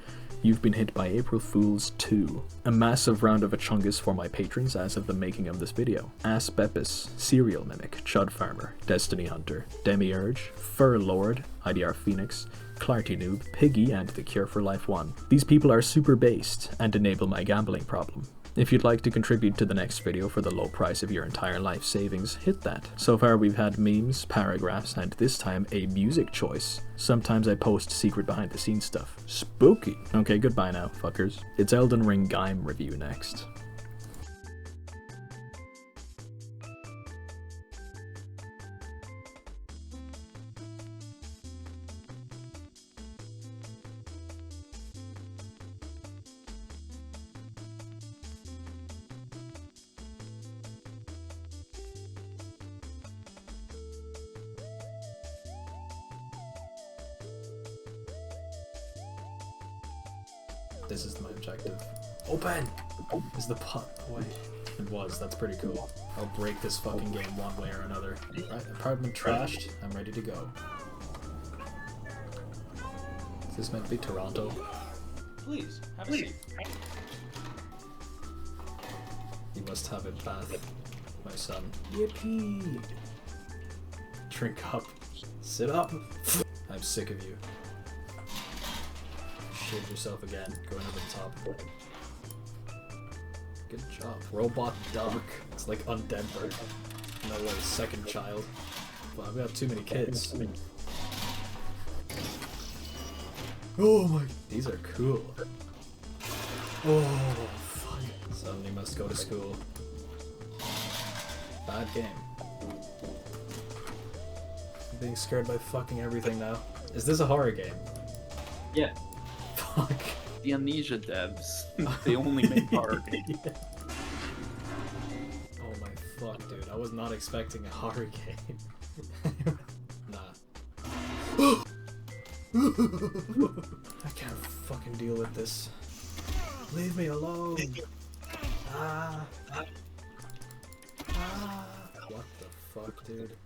You've been hit by April Fool's 2. A massive round of Achungus for my patrons as of the making of this video. Aspepis, Serial Mimic, Chud Farmer, Destiny Hunter, Demiurge, Fur Lord, IDR Phoenix, Clarty Noob, Piggy, and The Cure for Life 1. These people are super based and enable my gambling problem. If you'd like to contribute to the next video for the low price of your entire life savings, hit that. So far we've had memes, paragraphs, and this time a music choice. Sometimes I post secret behind the scenes stuff. Spooky. Okay, goodbye now, fuckers. It's Elden Ring Gaim review next. This is my objective. Open! Is the pot away? It was. That's pretty cool. I'll break this fucking game one way or another. Right, apartment trashed. I'm ready to go. Is this meant to be Toronto? Please, have a seat. You must have a bath, my son. Yippee! Drink up. Sit up. I'm sick of you. Shave yourself again. Going over the top. Good job. Robot dog. It's like undead bird. No way, second child. Well, I've got too many kids. Oh my... These are cool. Oh, fuck. Suddenly must go to school. Bad game. I'm being scared by fucking everything now. Is this a horror game? Yeah. Fuck. The Amnesia devs. They only make horror games. Yeah. Oh my fuck, dude. I was not expecting a horror game. Nah. I can't fucking deal with this. Leave me alone. Ah. Ah. What the fuck, dude?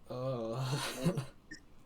Oh.